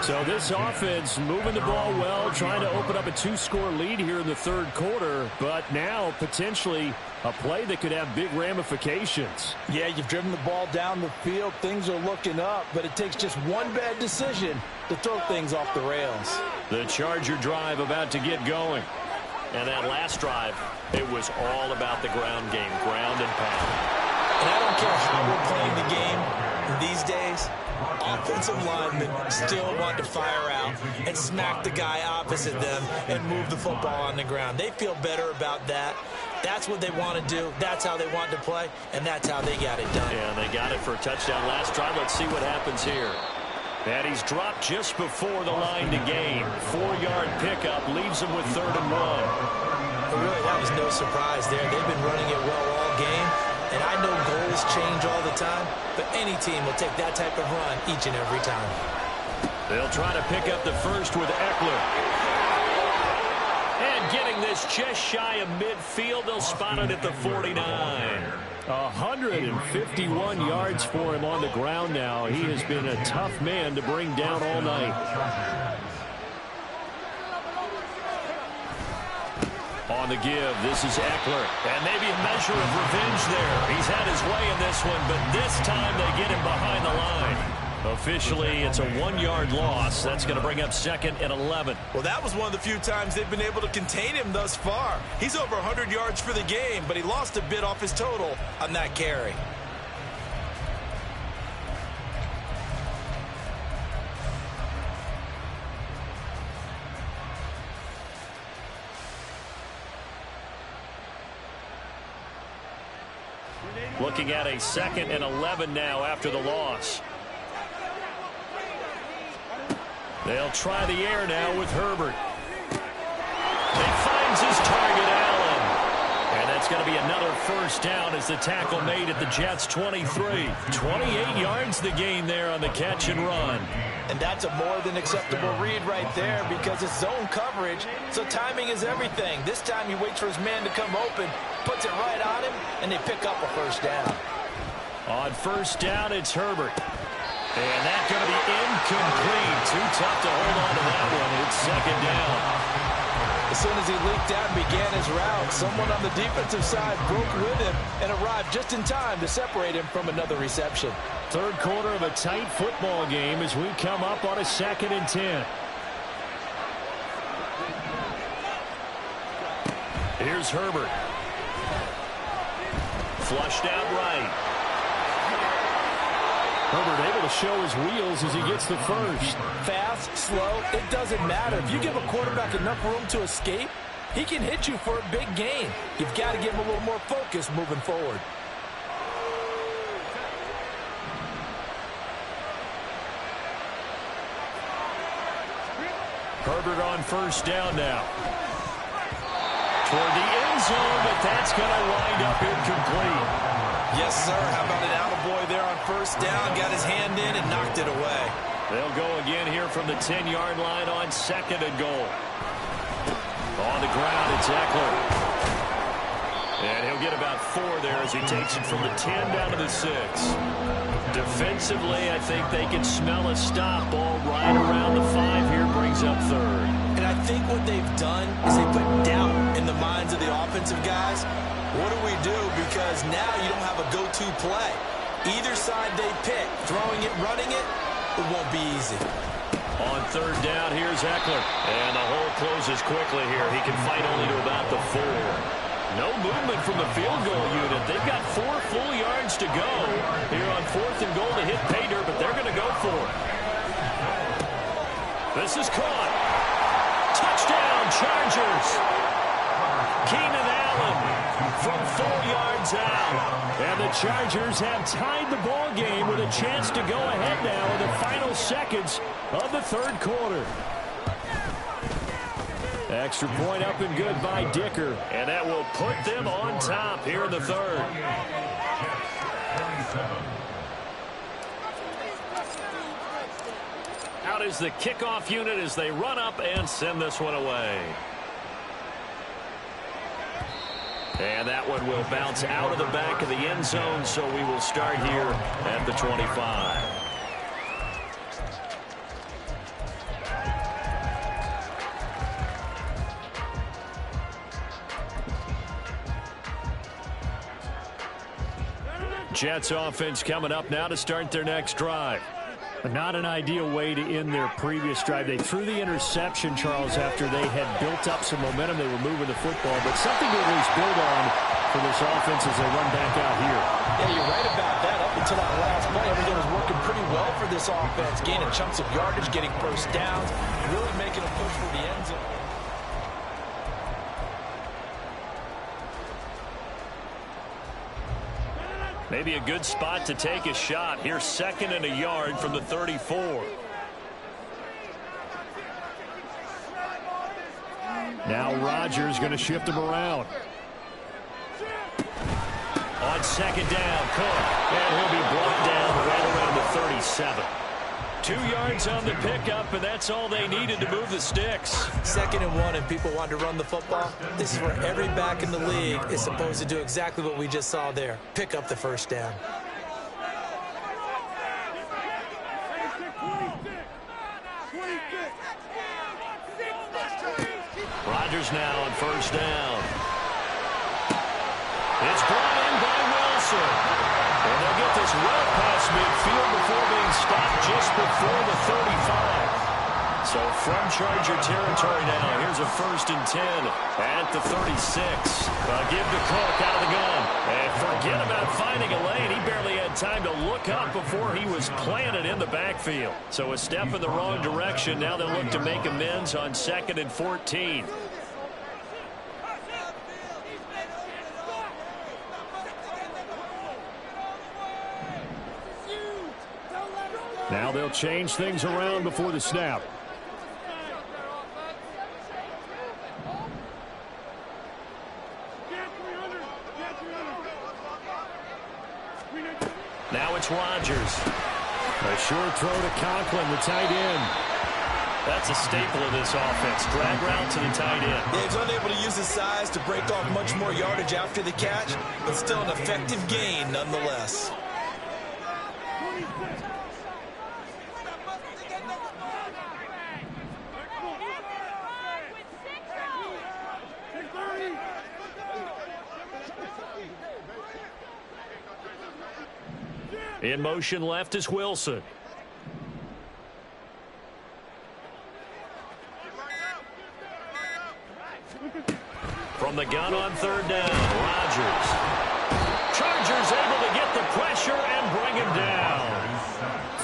Speaker 4: So this offense moving the ball well, trying to open up a 2-score lead here in the 3rd quarter, but now potentially a play that could have big ramifications.
Speaker 2: Yeah, you've driven the ball down the field. Things are looking up, but it takes just one bad decision to throw things off the rails.
Speaker 1: The Charger drive about to get going. And that last drive, it was all about the ground game, ground and pound.
Speaker 2: And I don't care how we're playing the game these days, offensive linemen still want to fire out and smack the guy opposite them and move the football on the ground. They feel better about that. That's what they want to do. That's how they want to play, and that's how they got it done.
Speaker 1: Yeah, they got it for a touchdown last drive. Let's see what happens here. And he's dropped just before the line to gain. 4-yard pickup leaves him with 3rd and 1.
Speaker 2: But really, that was no surprise there. They've been running it well all game. And I know goals change all the time, but any team will take that type of run each and every time.
Speaker 1: They'll try to pick up the first with Eckler. And getting this just shy of midfield, they'll spot it at the 49.
Speaker 4: 151 yards for him on the ground now. He has been a tough man to bring down all night.
Speaker 1: On the give, this is Eckler. And maybe a measure of revenge there. He's had his way in this one, but this time they get him behind the line. Officially, it's a 1-yard loss. That's going to bring up 2nd and 11.
Speaker 2: Well, that was one of the few times they've been able to contain him thus far. He's over 100 yards for the game, but he lost a bit off his total on that carry.
Speaker 1: Looking at a 2nd and 11 now after the loss. They'll try the air now with Herbert. He finds his target, Allen. And that's going to be another 1st down as the tackle made at the Jets' 23. 28 yards the gain there on the catch and run.
Speaker 2: And that's a more than acceptable read right there because it's zone coverage, so timing is everything. This time he waits for his man to come open, puts it right on him, and they pick up a 1st down.
Speaker 1: On 1st down, it's Herbert. And that's going to be incomplete. Too tough to hold on to that one. It's 2nd down.
Speaker 2: As soon as he leaked out and began his route, someone on the defensive side broke with him and arrived just in time to separate him from another reception.
Speaker 4: 3rd quarter of a tight football game as we come up on a 2nd and 10.
Speaker 1: Here's Herbert. Flushed out right.
Speaker 4: Herbert able to show his wheels as he gets the first.
Speaker 2: Fast, slow, it doesn't matter. If you give a quarterback enough room to escape, he can hit you for a big gain. You've got to give him a little more focus moving forward.
Speaker 1: Herbert on 1st down now. Toward the end zone, but that's going to wind up incomplete.
Speaker 2: Yes, sir. How about an attaboy there on 1st down? Got his hand in and knocked it away.
Speaker 1: They'll go again here from the 10-yard line on 2nd and goal. On the ground, it's Eckler. And he'll get about 4 there as he takes it from the 10 down to the 6. Defensively, I think they can smell a stop. Ball right around the 5 here, brings up 3rd.
Speaker 2: And I think what they've done is they put doubt in the minds of the offensive guys. What do we do? Because now you don't have a go-to play. Either side they pick, throwing it, running it, it won't be easy.
Speaker 1: On 3rd down, here's Eckler. And the hole closes quickly here. He can fight only to about the 4. No movement from the field goal unit. They've got 4 full yards to go here on 4th and goal to hit pay dirt, but they're going to go for it. This is caught. Touchdown, Chargers. Keenan Allen from 4 yards out. And the Chargers have tied the ball game with a chance to go ahead now in the final seconds of the third quarter. Extra point up and good by Dicker. And that will put them on top here in the third. Out is the kickoff unit as they run up and send this one away. And that one will bounce out of the back of the end zone, so we will start here at the 25. Jets offense coming up now to start their next drive. Not an ideal way to end their previous drive. They threw the interception, Charles, after they had built up some momentum. They were moving the football, but something to at least build on for this offense as they run back out here.
Speaker 2: Yeah, you're right about that. Up until that last play, everything was working pretty well for this offense, gaining chunks of yardage, getting first downs, really making a push for the end zone.
Speaker 1: Maybe a good spot to take a shot. Here's 2nd and a yard from the 34.
Speaker 4: Now Rodgers going to shift him around.
Speaker 1: On 2nd down, Cook. And he'll be brought down right around the 37. 2 yards on the pickup, and that's all they needed to move the sticks.
Speaker 2: 2nd and 1, and people want to run the football. This is where every back in the league is supposed to do exactly what we just saw there. Pick up the first down.
Speaker 1: Rodgers now on 1st down. It's brought in by Wilson. And they'll get this well past midfield before being stopped just before the 35. So from Charger territory now, here's a 1st and 10 at the 36. Give to Cook out of the gun. And forget about finding a lane. He barely had time to look up before he was planted in the backfield. So a step in the wrong direction. Now they'll look to make amends on 2nd and 14.
Speaker 4: Now they'll change things around before the snap.
Speaker 1: Now it's Rodgers.
Speaker 4: A short throw to Conklin, the tight end.
Speaker 1: That's a staple of this offense. Drag route to the tight end.
Speaker 2: Yeah, he's unable to use his size to break off much more yardage after the catch, but still an effective gain nonetheless.
Speaker 1: In motion left is Wilson. From the gun on 3rd down, Rodgers. Chargers able to get the pressure and bring him down.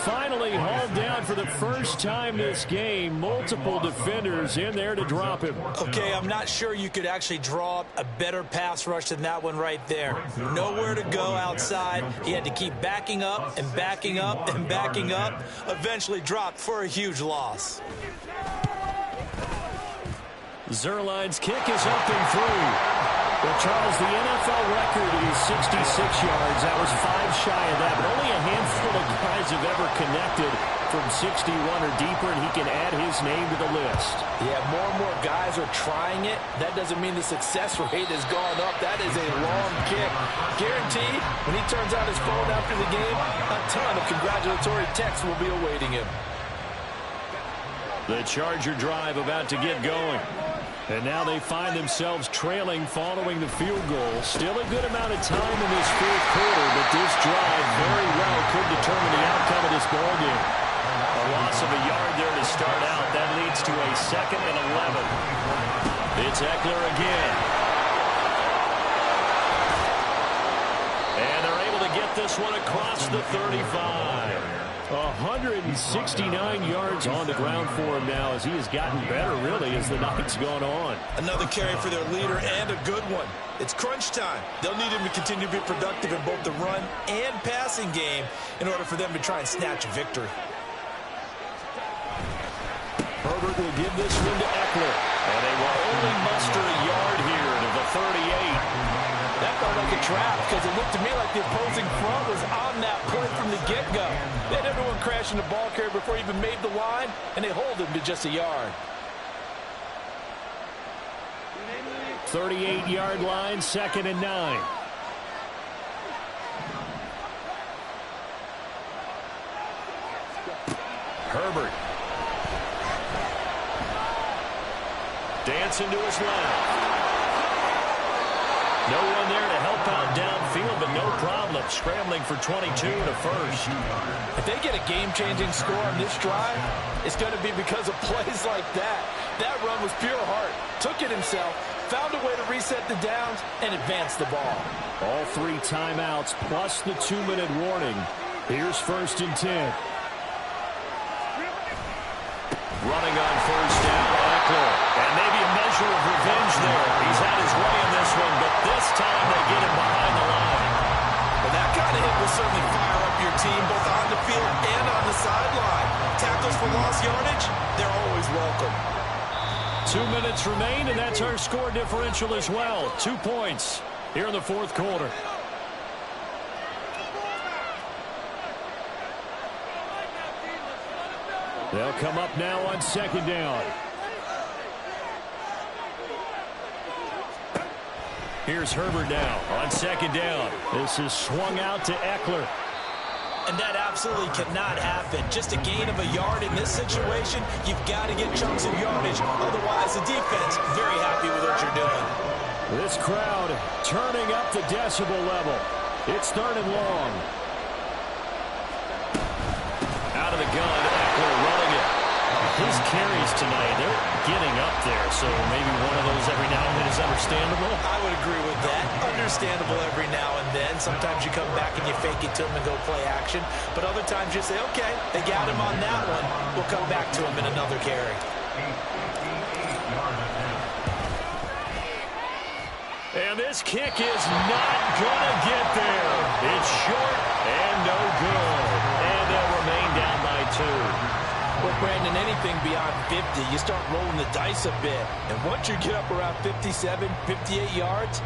Speaker 4: Finally hauled down for the first time this game. Multiple defenders in there to drop him.
Speaker 2: Okay, I'm not sure you could actually draw up a better pass rush than that one right there. Nowhere to go outside. He had to keep backing up and backing up and backing up. Eventually dropped for a huge loss.
Speaker 1: Zerline's kick is up and through.
Speaker 4: Well, Charles, the NFL record is 66 yards. That was 5 shy of that, but only a handful of guys have ever connected from 61 or deeper, and he can add his name to the list.
Speaker 2: Yeah, more and more guys are trying it. That doesn't mean the success rate has gone up. That is a long kick. Guaranteed, when he turns on his phone after the game, a ton of congratulatory texts will be awaiting him.
Speaker 1: The Charger drive about to get going.
Speaker 4: And now they find themselves trailing following the field goal. Still a good amount of time in this 4th quarter, but this drive very well could determine the outcome of this ballgame.
Speaker 1: A loss of a yard there to start out. That leads to a 2nd and 11. It's Eckler again. And they're able to get this one across the 35.
Speaker 4: 169 yards on the ground for him now as he has gotten better, really, as the night's gone on.
Speaker 2: Another carry for their leader and a good one. It's crunch time. They'll need him to continue to be productive in both the run and passing game in order for them to try and snatch a victory.
Speaker 4: Herbert will give this one to Eckler. And they will only muster a yard here to the 38.
Speaker 2: That felt like a trap because it looked to me like the opposing front was on that play from the get-go. They had everyone crashing the ball carrier before he even made the line, and they hold him to just a yard.
Speaker 4: 38-yard line, 2nd and 9. Herbert. Dancing to his left. No one there to help out downfield, but no problem. Scrambling for 22 to first.
Speaker 2: If they get a game-changing score on this drive, it's going to be because of plays like that. That run was pure heart. Took it himself, found a way to reset the downs, and advance the ball.
Speaker 4: All 3 timeouts plus the 2-minute warning. Here's 1st and 10. Running on 1st down, Eckler. And maybe a measure of revenge there. He's had his way in this one, but this time they get him behind the line.
Speaker 2: Well, that kind of hit will certainly fire up your team, both on the field and on the sideline. Tackles for lost yardage, they're always welcome.
Speaker 4: 2 minutes remain, and that's our score differential as well. 2 points here in the 4th quarter. They'll come up now on 2nd down. Here's Herbert now on 2nd down. This is swung out to Eckler.
Speaker 2: And that absolutely cannot happen. Just a gain of a yard in this situation, you've got to get chunks of yardage. Otherwise, the defense very happy with what you're doing.
Speaker 4: This crowd turning up the decibel level. It's 3rd and long. Out of the gun, Eckler running it. His carries tonight, they're getting up there, so maybe one of those every now and then is understandable.
Speaker 2: I would agree with that. Understandable every now and then. Sometimes you come back and you fake it to him and go play action. But other times you say, okay, they got him on that one. We'll come back to him in another carry.
Speaker 4: And this kick is not going to get there. It's short and no good. And they'll remain down by 2.
Speaker 2: Well, Brandon, anything beyond 50, you start rolling the dice a bit. And once you get up around 57, 58 yards,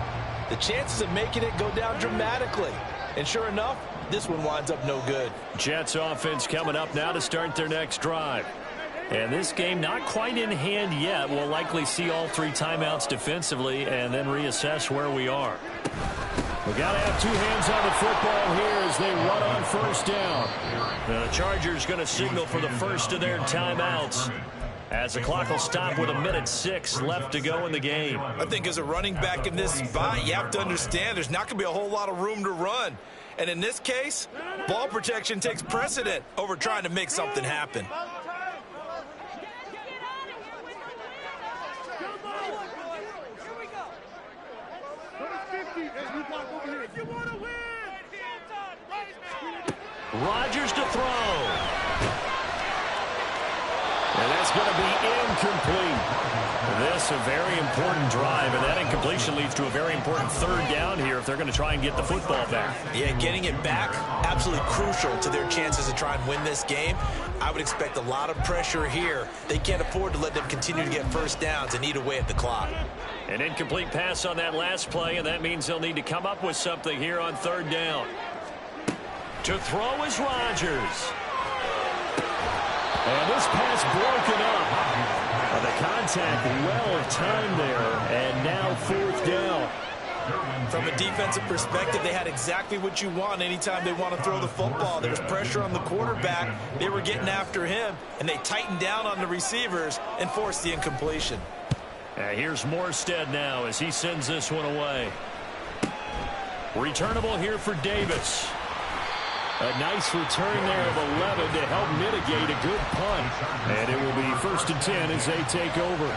Speaker 2: the chances of making it go down dramatically. And sure enough, this one winds up no good.
Speaker 4: Jets offense coming up now to start their next drive. And this game not quite in hand yet. We'll likely see all 3 timeouts defensively and then reassess where we are. We got to have 2 hands on the football here as they run on 1st down. The Chargers going to signal for the first of their timeouts as the clock will stop with 1:06 left to go in the game.
Speaker 2: I think as a running back in this spot, you have to understand there's not going to be a whole lot of room to run. And in this case, ball protection takes precedent over trying to make something happen.
Speaker 4: Rodgers to throw. And that's going to be incomplete. This a very important drive, and that incompletion leads to a very important 3rd down here if they're going to try and get the football back.
Speaker 2: Yeah, getting it back, absolutely crucial to their chances to try and win this game. I would expect a lot of pressure here. They can't afford to let them continue to get 1st downs and eat away at the clock.
Speaker 4: An incomplete pass on that last play, and that means they'll need to come up with something here on 3rd down. To throw is Rodgers. And this pass broken up. The contact well timed there, and now 4th down.
Speaker 2: From a defensive perspective, they had exactly what you want anytime they want to throw the football. There was pressure on the quarterback. They were getting after him, and they tightened down on the receivers and forced the incompletion.
Speaker 4: Here's Morstead now as he sends this one away. Returnable here for Davis. A nice return there of 11 to help mitigate a good punt. And it will be 1st and 10 as they take over.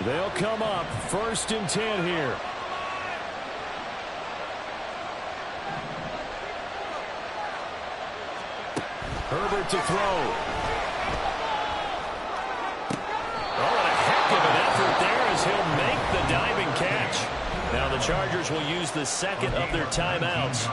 Speaker 4: They'll come up 1st and 10 here. Herbert to throw.
Speaker 1: Oh, and a heck of an effort there as he'll make the diving catch. Now the Chargers will use the second of their timeouts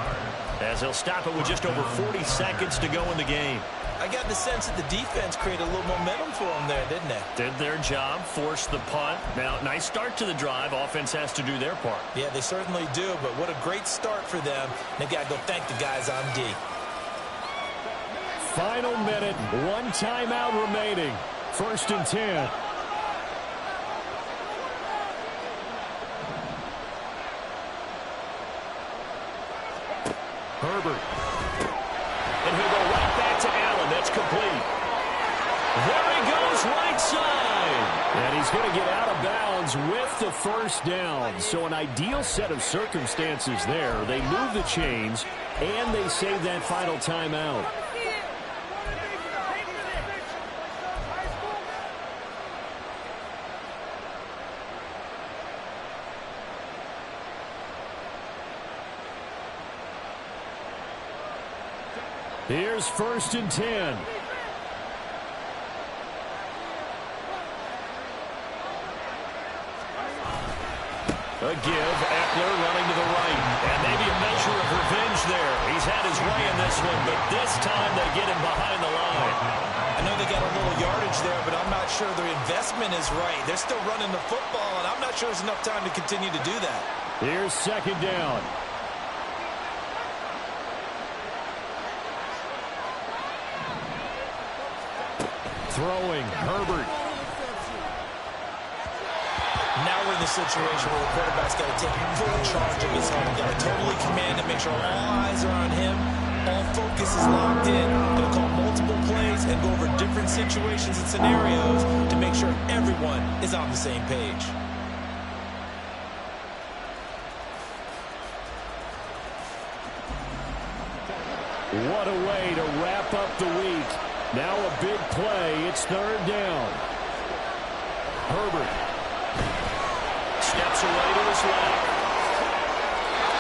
Speaker 1: as they'll stop it with just over 40 seconds to go in the game.
Speaker 2: I got the sense that the defense created a little momentum for them there, didn't they?
Speaker 1: Did their job, forced the punt. Now, nice start to the drive. Offense has to do their part.
Speaker 2: Yeah, they certainly do, but what a great start for them. They got to go thank the guys on D.
Speaker 4: Final minute, 1 timeout remaining. 1st and 10. Herbert.
Speaker 1: And he'll go right back to Allen. That's complete. There he goes, right side.
Speaker 4: And he's going to get out of bounds with the 1st down. So an ideal set of circumstances there. They move the chains, and they save that final timeout. Here's 1st and 10.
Speaker 1: A give. Eckler running to the right. And maybe a measure of revenge there. He's had his way in this one, but this time they get him behind the line.
Speaker 2: I know they got a little yardage there, but I'm not sure their investment is right. They're still running the football, and I'm not sure there's enough time to continue to do that.
Speaker 4: Here's 2nd down. Throwing, Herbert.
Speaker 2: Now we're in the situation where the quarterback's got to take full charge of his home. Got to totally command it, make sure all eyes are on him. All focus is locked in. Going to call multiple plays and go over different situations and scenarios to make sure everyone is on the same page.
Speaker 4: What a way to wrap up the week. Now a big play. It's 3rd down. Herbert.
Speaker 1: Steps away to his left.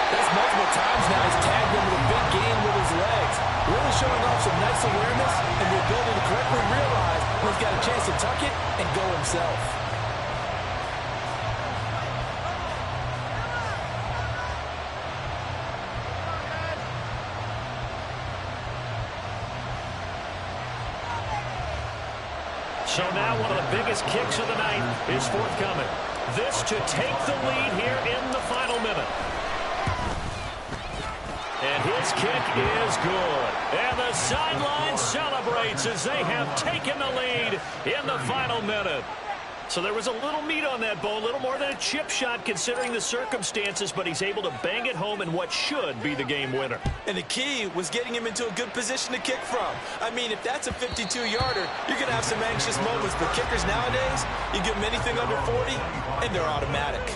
Speaker 2: That's multiple times now. He's tagged him with a big gain with his legs. Really showing off some nice awareness and the ability to correctly realize when he's got a chance to tuck it and go himself.
Speaker 1: So now one of the biggest kicks of the night is forthcoming. This to take the lead here in the final minute. And his kick is good. And the sideline celebrates as they have taken the lead in the final minute. So there was a little meat on that bone, a little more than a chip shot considering the circumstances, but he's able to bang it home in what should be the game winner.
Speaker 2: And the key was getting him into a good position to kick from. I mean, if that's a 52-yarder, you're going to have some anxious moments, but kickers nowadays, you give them anything under 40, and they're automatic.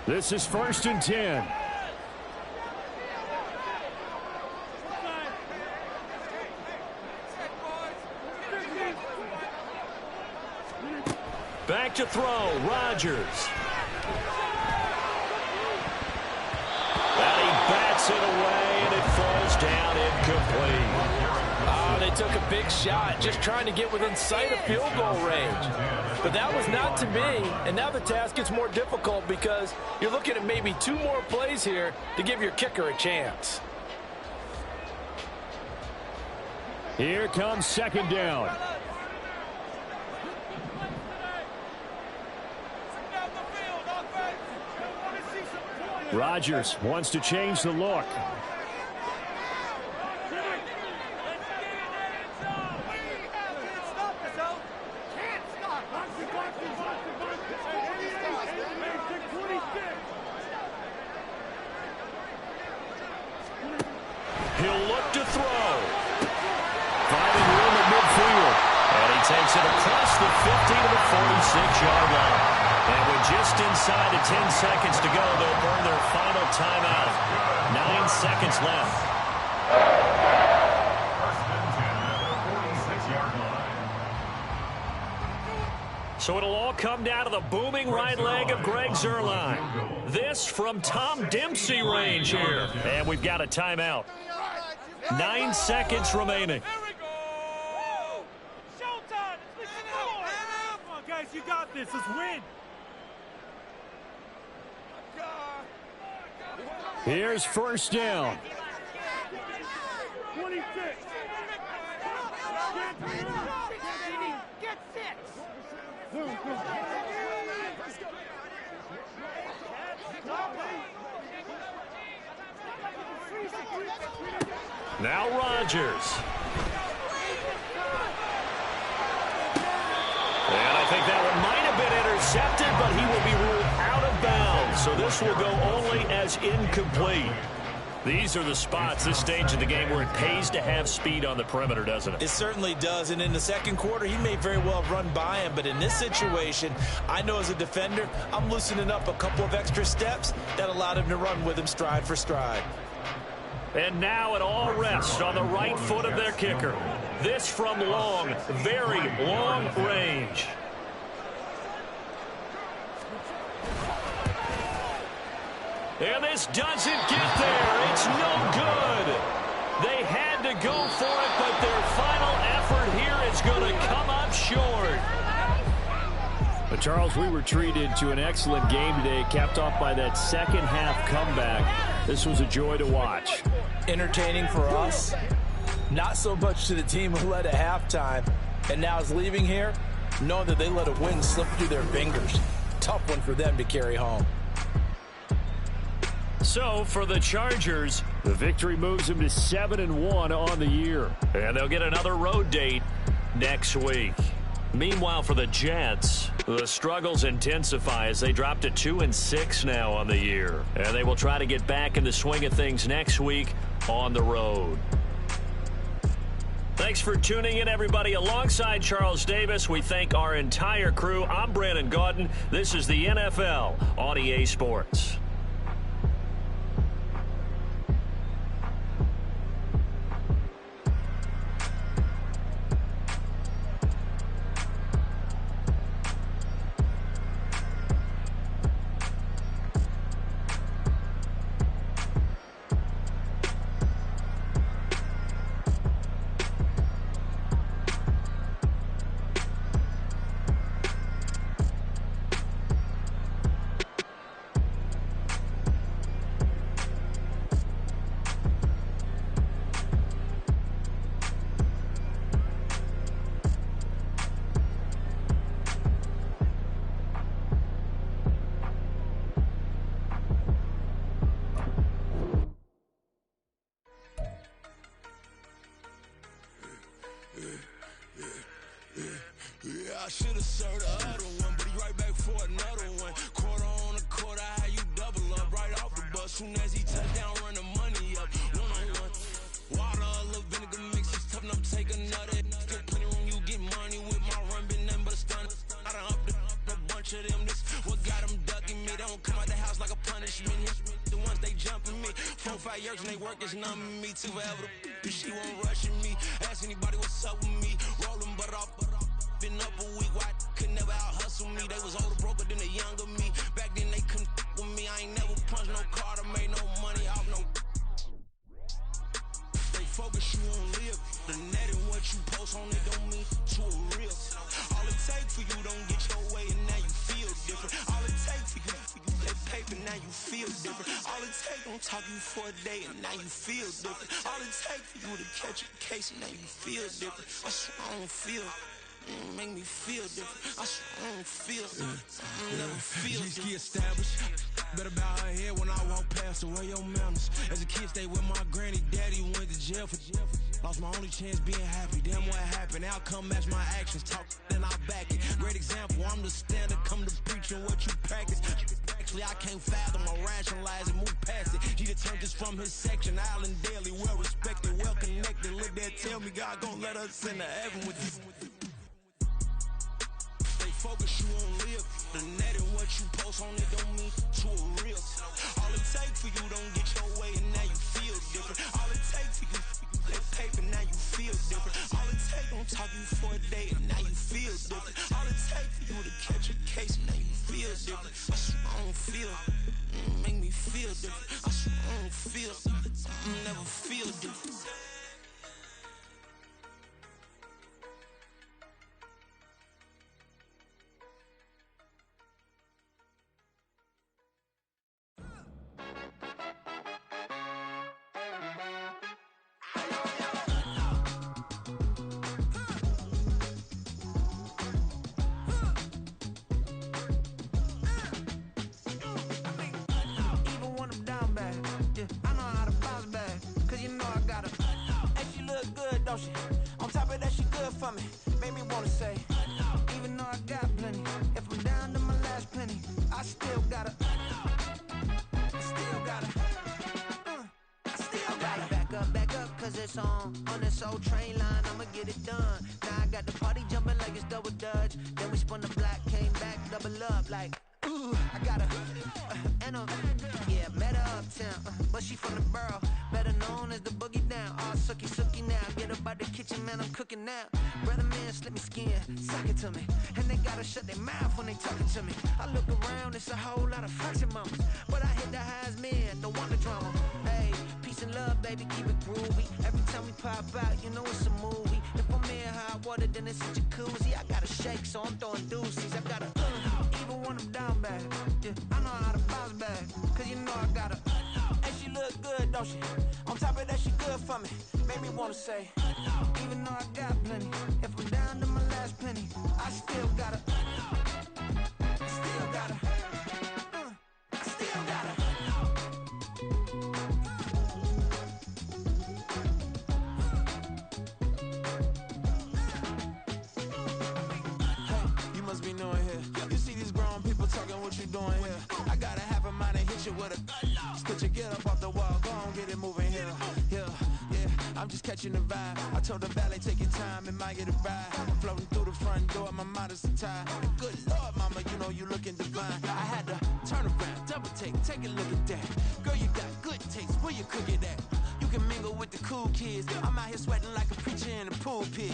Speaker 4: This is 1st and 10.
Speaker 1: Back to throw, Rodgers. And he bats it away, and it falls down incomplete.
Speaker 2: Oh, they took a big shot, just trying to get within sight of field goal range. But that was not to be, and now the task gets more difficult because you're looking at maybe 2 more plays here to give your kicker a chance.
Speaker 4: Here comes 2nd down. Rodgers wants to change the look.
Speaker 1: He'll look to throw. Finding room at midfield. And he takes it across the inside of 10 seconds to go. They'll burn their final timeout. 9 seconds left.
Speaker 5: First and 10 at the 46-yard line.
Speaker 1: So it'll all come down to the booming right leg of Greg Zuerlein. This from Tom Dempsey range here. And we've got a timeout. 9 seconds remaining.
Speaker 3: Showtime! Come on, guys, you got this. Let's win.
Speaker 4: Here's first down.
Speaker 3: 26. Get 6.
Speaker 1: Now Rodgers. And I think that one might have been intercepted, but he will be ruled out of bounds. So this will go only as incomplete. These are the spots, this stage of the game, where it pays to have speed on the perimeter, doesn't it?
Speaker 2: It certainly does, and in the second quarter, he may very well have run by him, but in this situation, I know as a defender, I'm loosening up a couple of extra steps that allowed him to run with him stride for stride.
Speaker 1: And now it all rests on the right foot of their kicker. This from long, very long range. And this doesn't get there. It's no good. They had to go for it, but their final effort here is going to come up short.
Speaker 4: But Charles, we were treated to an excellent game today, capped off by that second half comeback. This was a joy to watch.
Speaker 2: Entertaining for us, not so much to the team who led at halftime, and now is leaving here, knowing that they let a win slip through their fingers. Tough one for them to carry home.
Speaker 1: So, for the Chargers,
Speaker 4: The victory moves them to 7-1 on the year.
Speaker 1: and they'll get another road date next week. Meanwhile, for the Jets, the struggles intensify as they drop to 2-6 now on the year. And they will try to get back in the swing of things next week on the road. Thanks for tuning in, everybody. Alongside Charles Davis, we thank our entire crew. I'm Brandon Gaudin. This is the NFL on EA Sports.
Speaker 6: I should have served the other one, but he right back for another one. Quarter on a quarter, how you double up right off the bus. Soon as he touch down, run the money up. One-on-one. Water, a little vinegar mix, it's tough enough to take another. Still plenty room, you get money with my run, been nothing but a stun. I done upped a bunch of them. This what got them ducking me. They don't come out the house like a punishment. The ones they jumping me. 4 or 5 years and they work is numbing me. Too forever the she won't rushing me. Ask anybody what's up with me. Rolling butter off. Been up a week, why could never out hustle me? They was older, broker than the younger me. Back then they couldn't with me. I ain't never punched no card or made no money off no. They focus you on live. The net and what you post on it don't mean to a real. All it take for you don't get your way and now you feel different. All it take for you that paper, now you feel different. All it take don't talk you for a day and now you feel different. All it take for you to catch a case and now you feel different. That's what I don't feel. Make me feel different. I swear I don't feel I never feel G-ski established. Better bow her head when I walk past the way your manners. As a kid, stayed with my granny. Daddy went to jail for lost my only chance being happy. Damn, what happened? Outcome match my actions. Talk, then I back it. Great example. I'm the standard. Come to preaching what you practice. Actually, I can't fathom or rationalize and move past it. He turned this from his section. Island Daily, well respected, well connected. Look there, tell me God gon' let us into heaven with you. Focus you on live. The net and what what you post on it don't mean to a real. All it takes for you don't get your way and now you feel different. All it takes for you that paper, now you feel different. All it takes don't talk you for a day and now you feel different. All it takes for you to catch a case and now you feel different. I swear I don't feel, make me feel different. I swear I don't feel, never feel different. On top of that, she good for me. Made me wanna say, even though I got plenty, if I'm down to my last penny, I still gotta, back up, cause it's on this old train line, I'ma get it done. Now I got the party jumping like it's double dutch. Then we spun the block, came back, double up like, ooh, I got a, yeah, met her uptown, but she from the borough, better known as the boogie down. All sucky now, get up out the kitchen, man, I'm cooking now. Brother man, slip me skin, suck it to me, and they gotta shut their mouth when they talking to me. I look around, it's a whole lot of foxy mamas, but I hit the highs, man, don't want the drama. Hey, peace and love, baby, keep it groovy. Every time we pop out, you know it's a movie. If I'm in hot water, then it's a jacuzzi. I gotta shake, so I'm throwing deuces. I gotta, even when I'm down bad, yeah, I know how to bounce back, cause you know I gotta, and she look good, don't she? On top of that, she good for me. Made me wanna say, even though I got plenty, if I'm down to my last penny, I still gotta, still gotta. Be knowing here. You see these grown people talking, what you doing here? I gotta have a mind to hit you with a could you get up off the wall, go on, get it moving here. Yeah, I'm just catching the vibe. I told the valet, take your time, it might get a ride. I'm floating through the front door, my modest attire. Good Lord, mama, you know you looking divine. I had to turn around, double take a look at that. Girl, you got good taste, where you cook it at? You can mingle with the cool kids. I'm out here sweating like a preacher in a pulpit.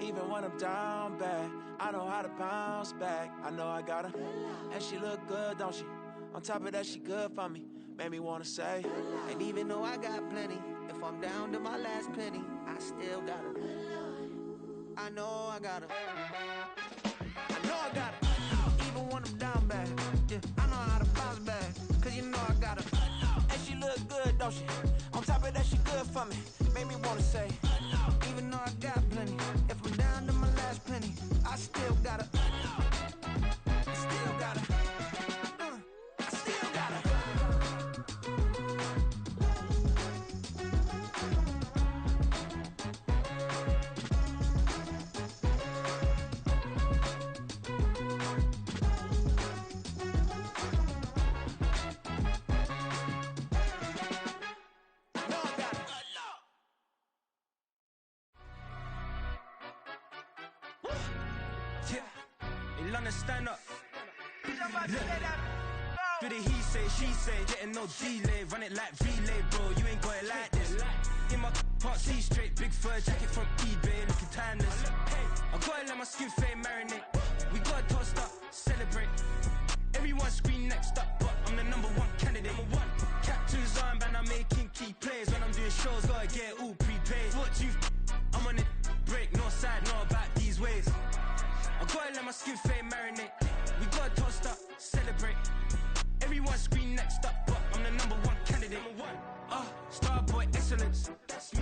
Speaker 6: Even when I'm down bad, I know how to bounce back. I know I got her, and she look good, don't she? On top of that, she good for me. Made me wanna say, and even though I got plenty, if I'm down to my last penny, I still got her. I know I got her. I know I got her. Even when I'm down bad, yeah, I know how to bounce back, cause you know I got her. And she look good, don't she? On top of that, she good for me. Made me wanna say, even though I got plenty, if I'm down to my last penny, I still gotta, still gotta, still gotta. Stand up. Do the he say, she say, getting no delay, run it like relay, bro. You ain't got it like this. In my part C straight, big fur jacket from eBay, looking timeless. I gotta let my skin fade marinate. We gotta toast up, celebrate. Everyone scream next up, but I'm the number one candidate. Captain's armband, I'm making key plays. When I'm doing shows, gotta get it all prepaid. What you? I'm on it, break, no side, no about these ways. I gotta let my skin fade marinate. We gotta toast up, celebrate. Everyone scream next up, but I'm the number one candidate. Starboy excellence.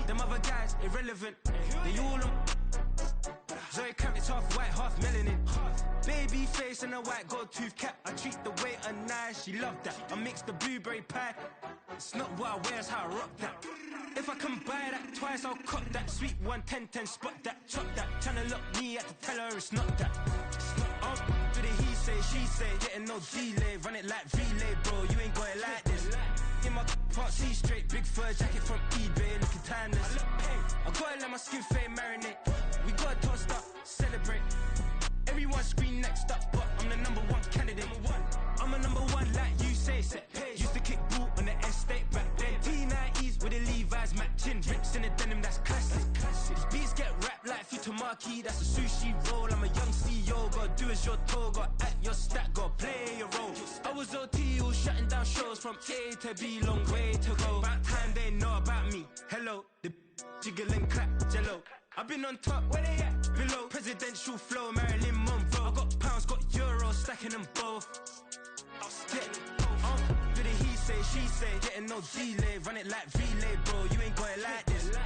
Speaker 6: Them other guys irrelevant. They all on. Zoe Camp, it's half white, half melanin. Baby face and a white gold tooth cap. I treat the waiter nice, she love that. I mix the blueberry pie. It's not what I wear, it's how I rock that. If I can buy that twice, I'll cop that. Sweet 110, spot that, chop that. Tryna lock me, I have to tell her it's not that. Do the he say, she say, getting no delay, run it like relay, bro. You ain't got it like this. In my part C straight, big fur jacket from eBay, looking timeless. I gotta let my skin fade marinate. We gotta toast up, celebrate. Everyone scream next up, but I'm the #1 candidate. I'm a #1 like you say. Used to kick boot on the estate back then. T90s with the Levi's matching. Rips in the denim, that's classic. These beats get wrapped like Futamaki, that's a sushi roll. I'm a young CEO, gotta do as you're told. Gotta act your stat, gotta play your role. I was OT, all shutting down shows from A to B, long way to go. About time they know about me. Hello, the jiggle and clap, jello. I've been on top, where they at? Below. Presidential flow, Marilyn Monroe. I got pounds, got euros, stacking them both. Do the he say, she say, getting no delay. Run it like relay, bro, you ain't got it like this.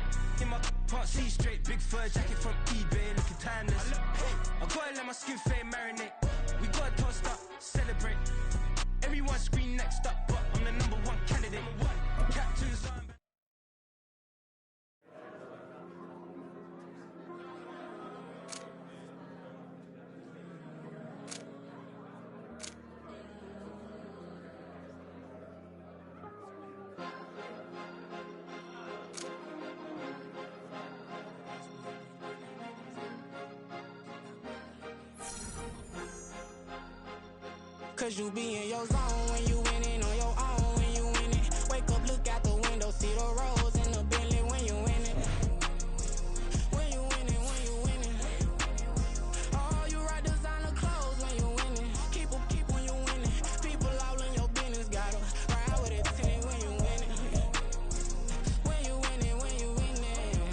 Speaker 6: In my part C straight, big fur jacket from eBay, looking timeless. I gotta let my skin fade marinate. We gotta toast up, celebrate. Everyone scream next up, but I'm the #1 candidate. Captain's on. Cause you be in your zone when you winning on your own. When you winning, wake up, look out the window, see the rose in the Bentley when you winning. When you winning, when you winning. Oh, you right designer clothes when you winning. Keep when you winning. People all in your business, gotta ride with it tinted when you winning. When you winning, when you winning.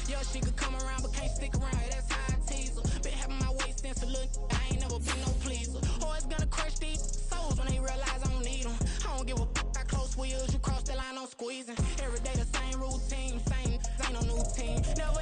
Speaker 6: Yo, she could come around but can't stick around. That's how I tease her. Been having my waist since a little. I ain't never been no pleaser. Always gonna crush these souls when they realize I don't need them. I don't give a fuck how close we is. You cross the line, I'm squeezing. Every day the same routine, ain't no new team. Never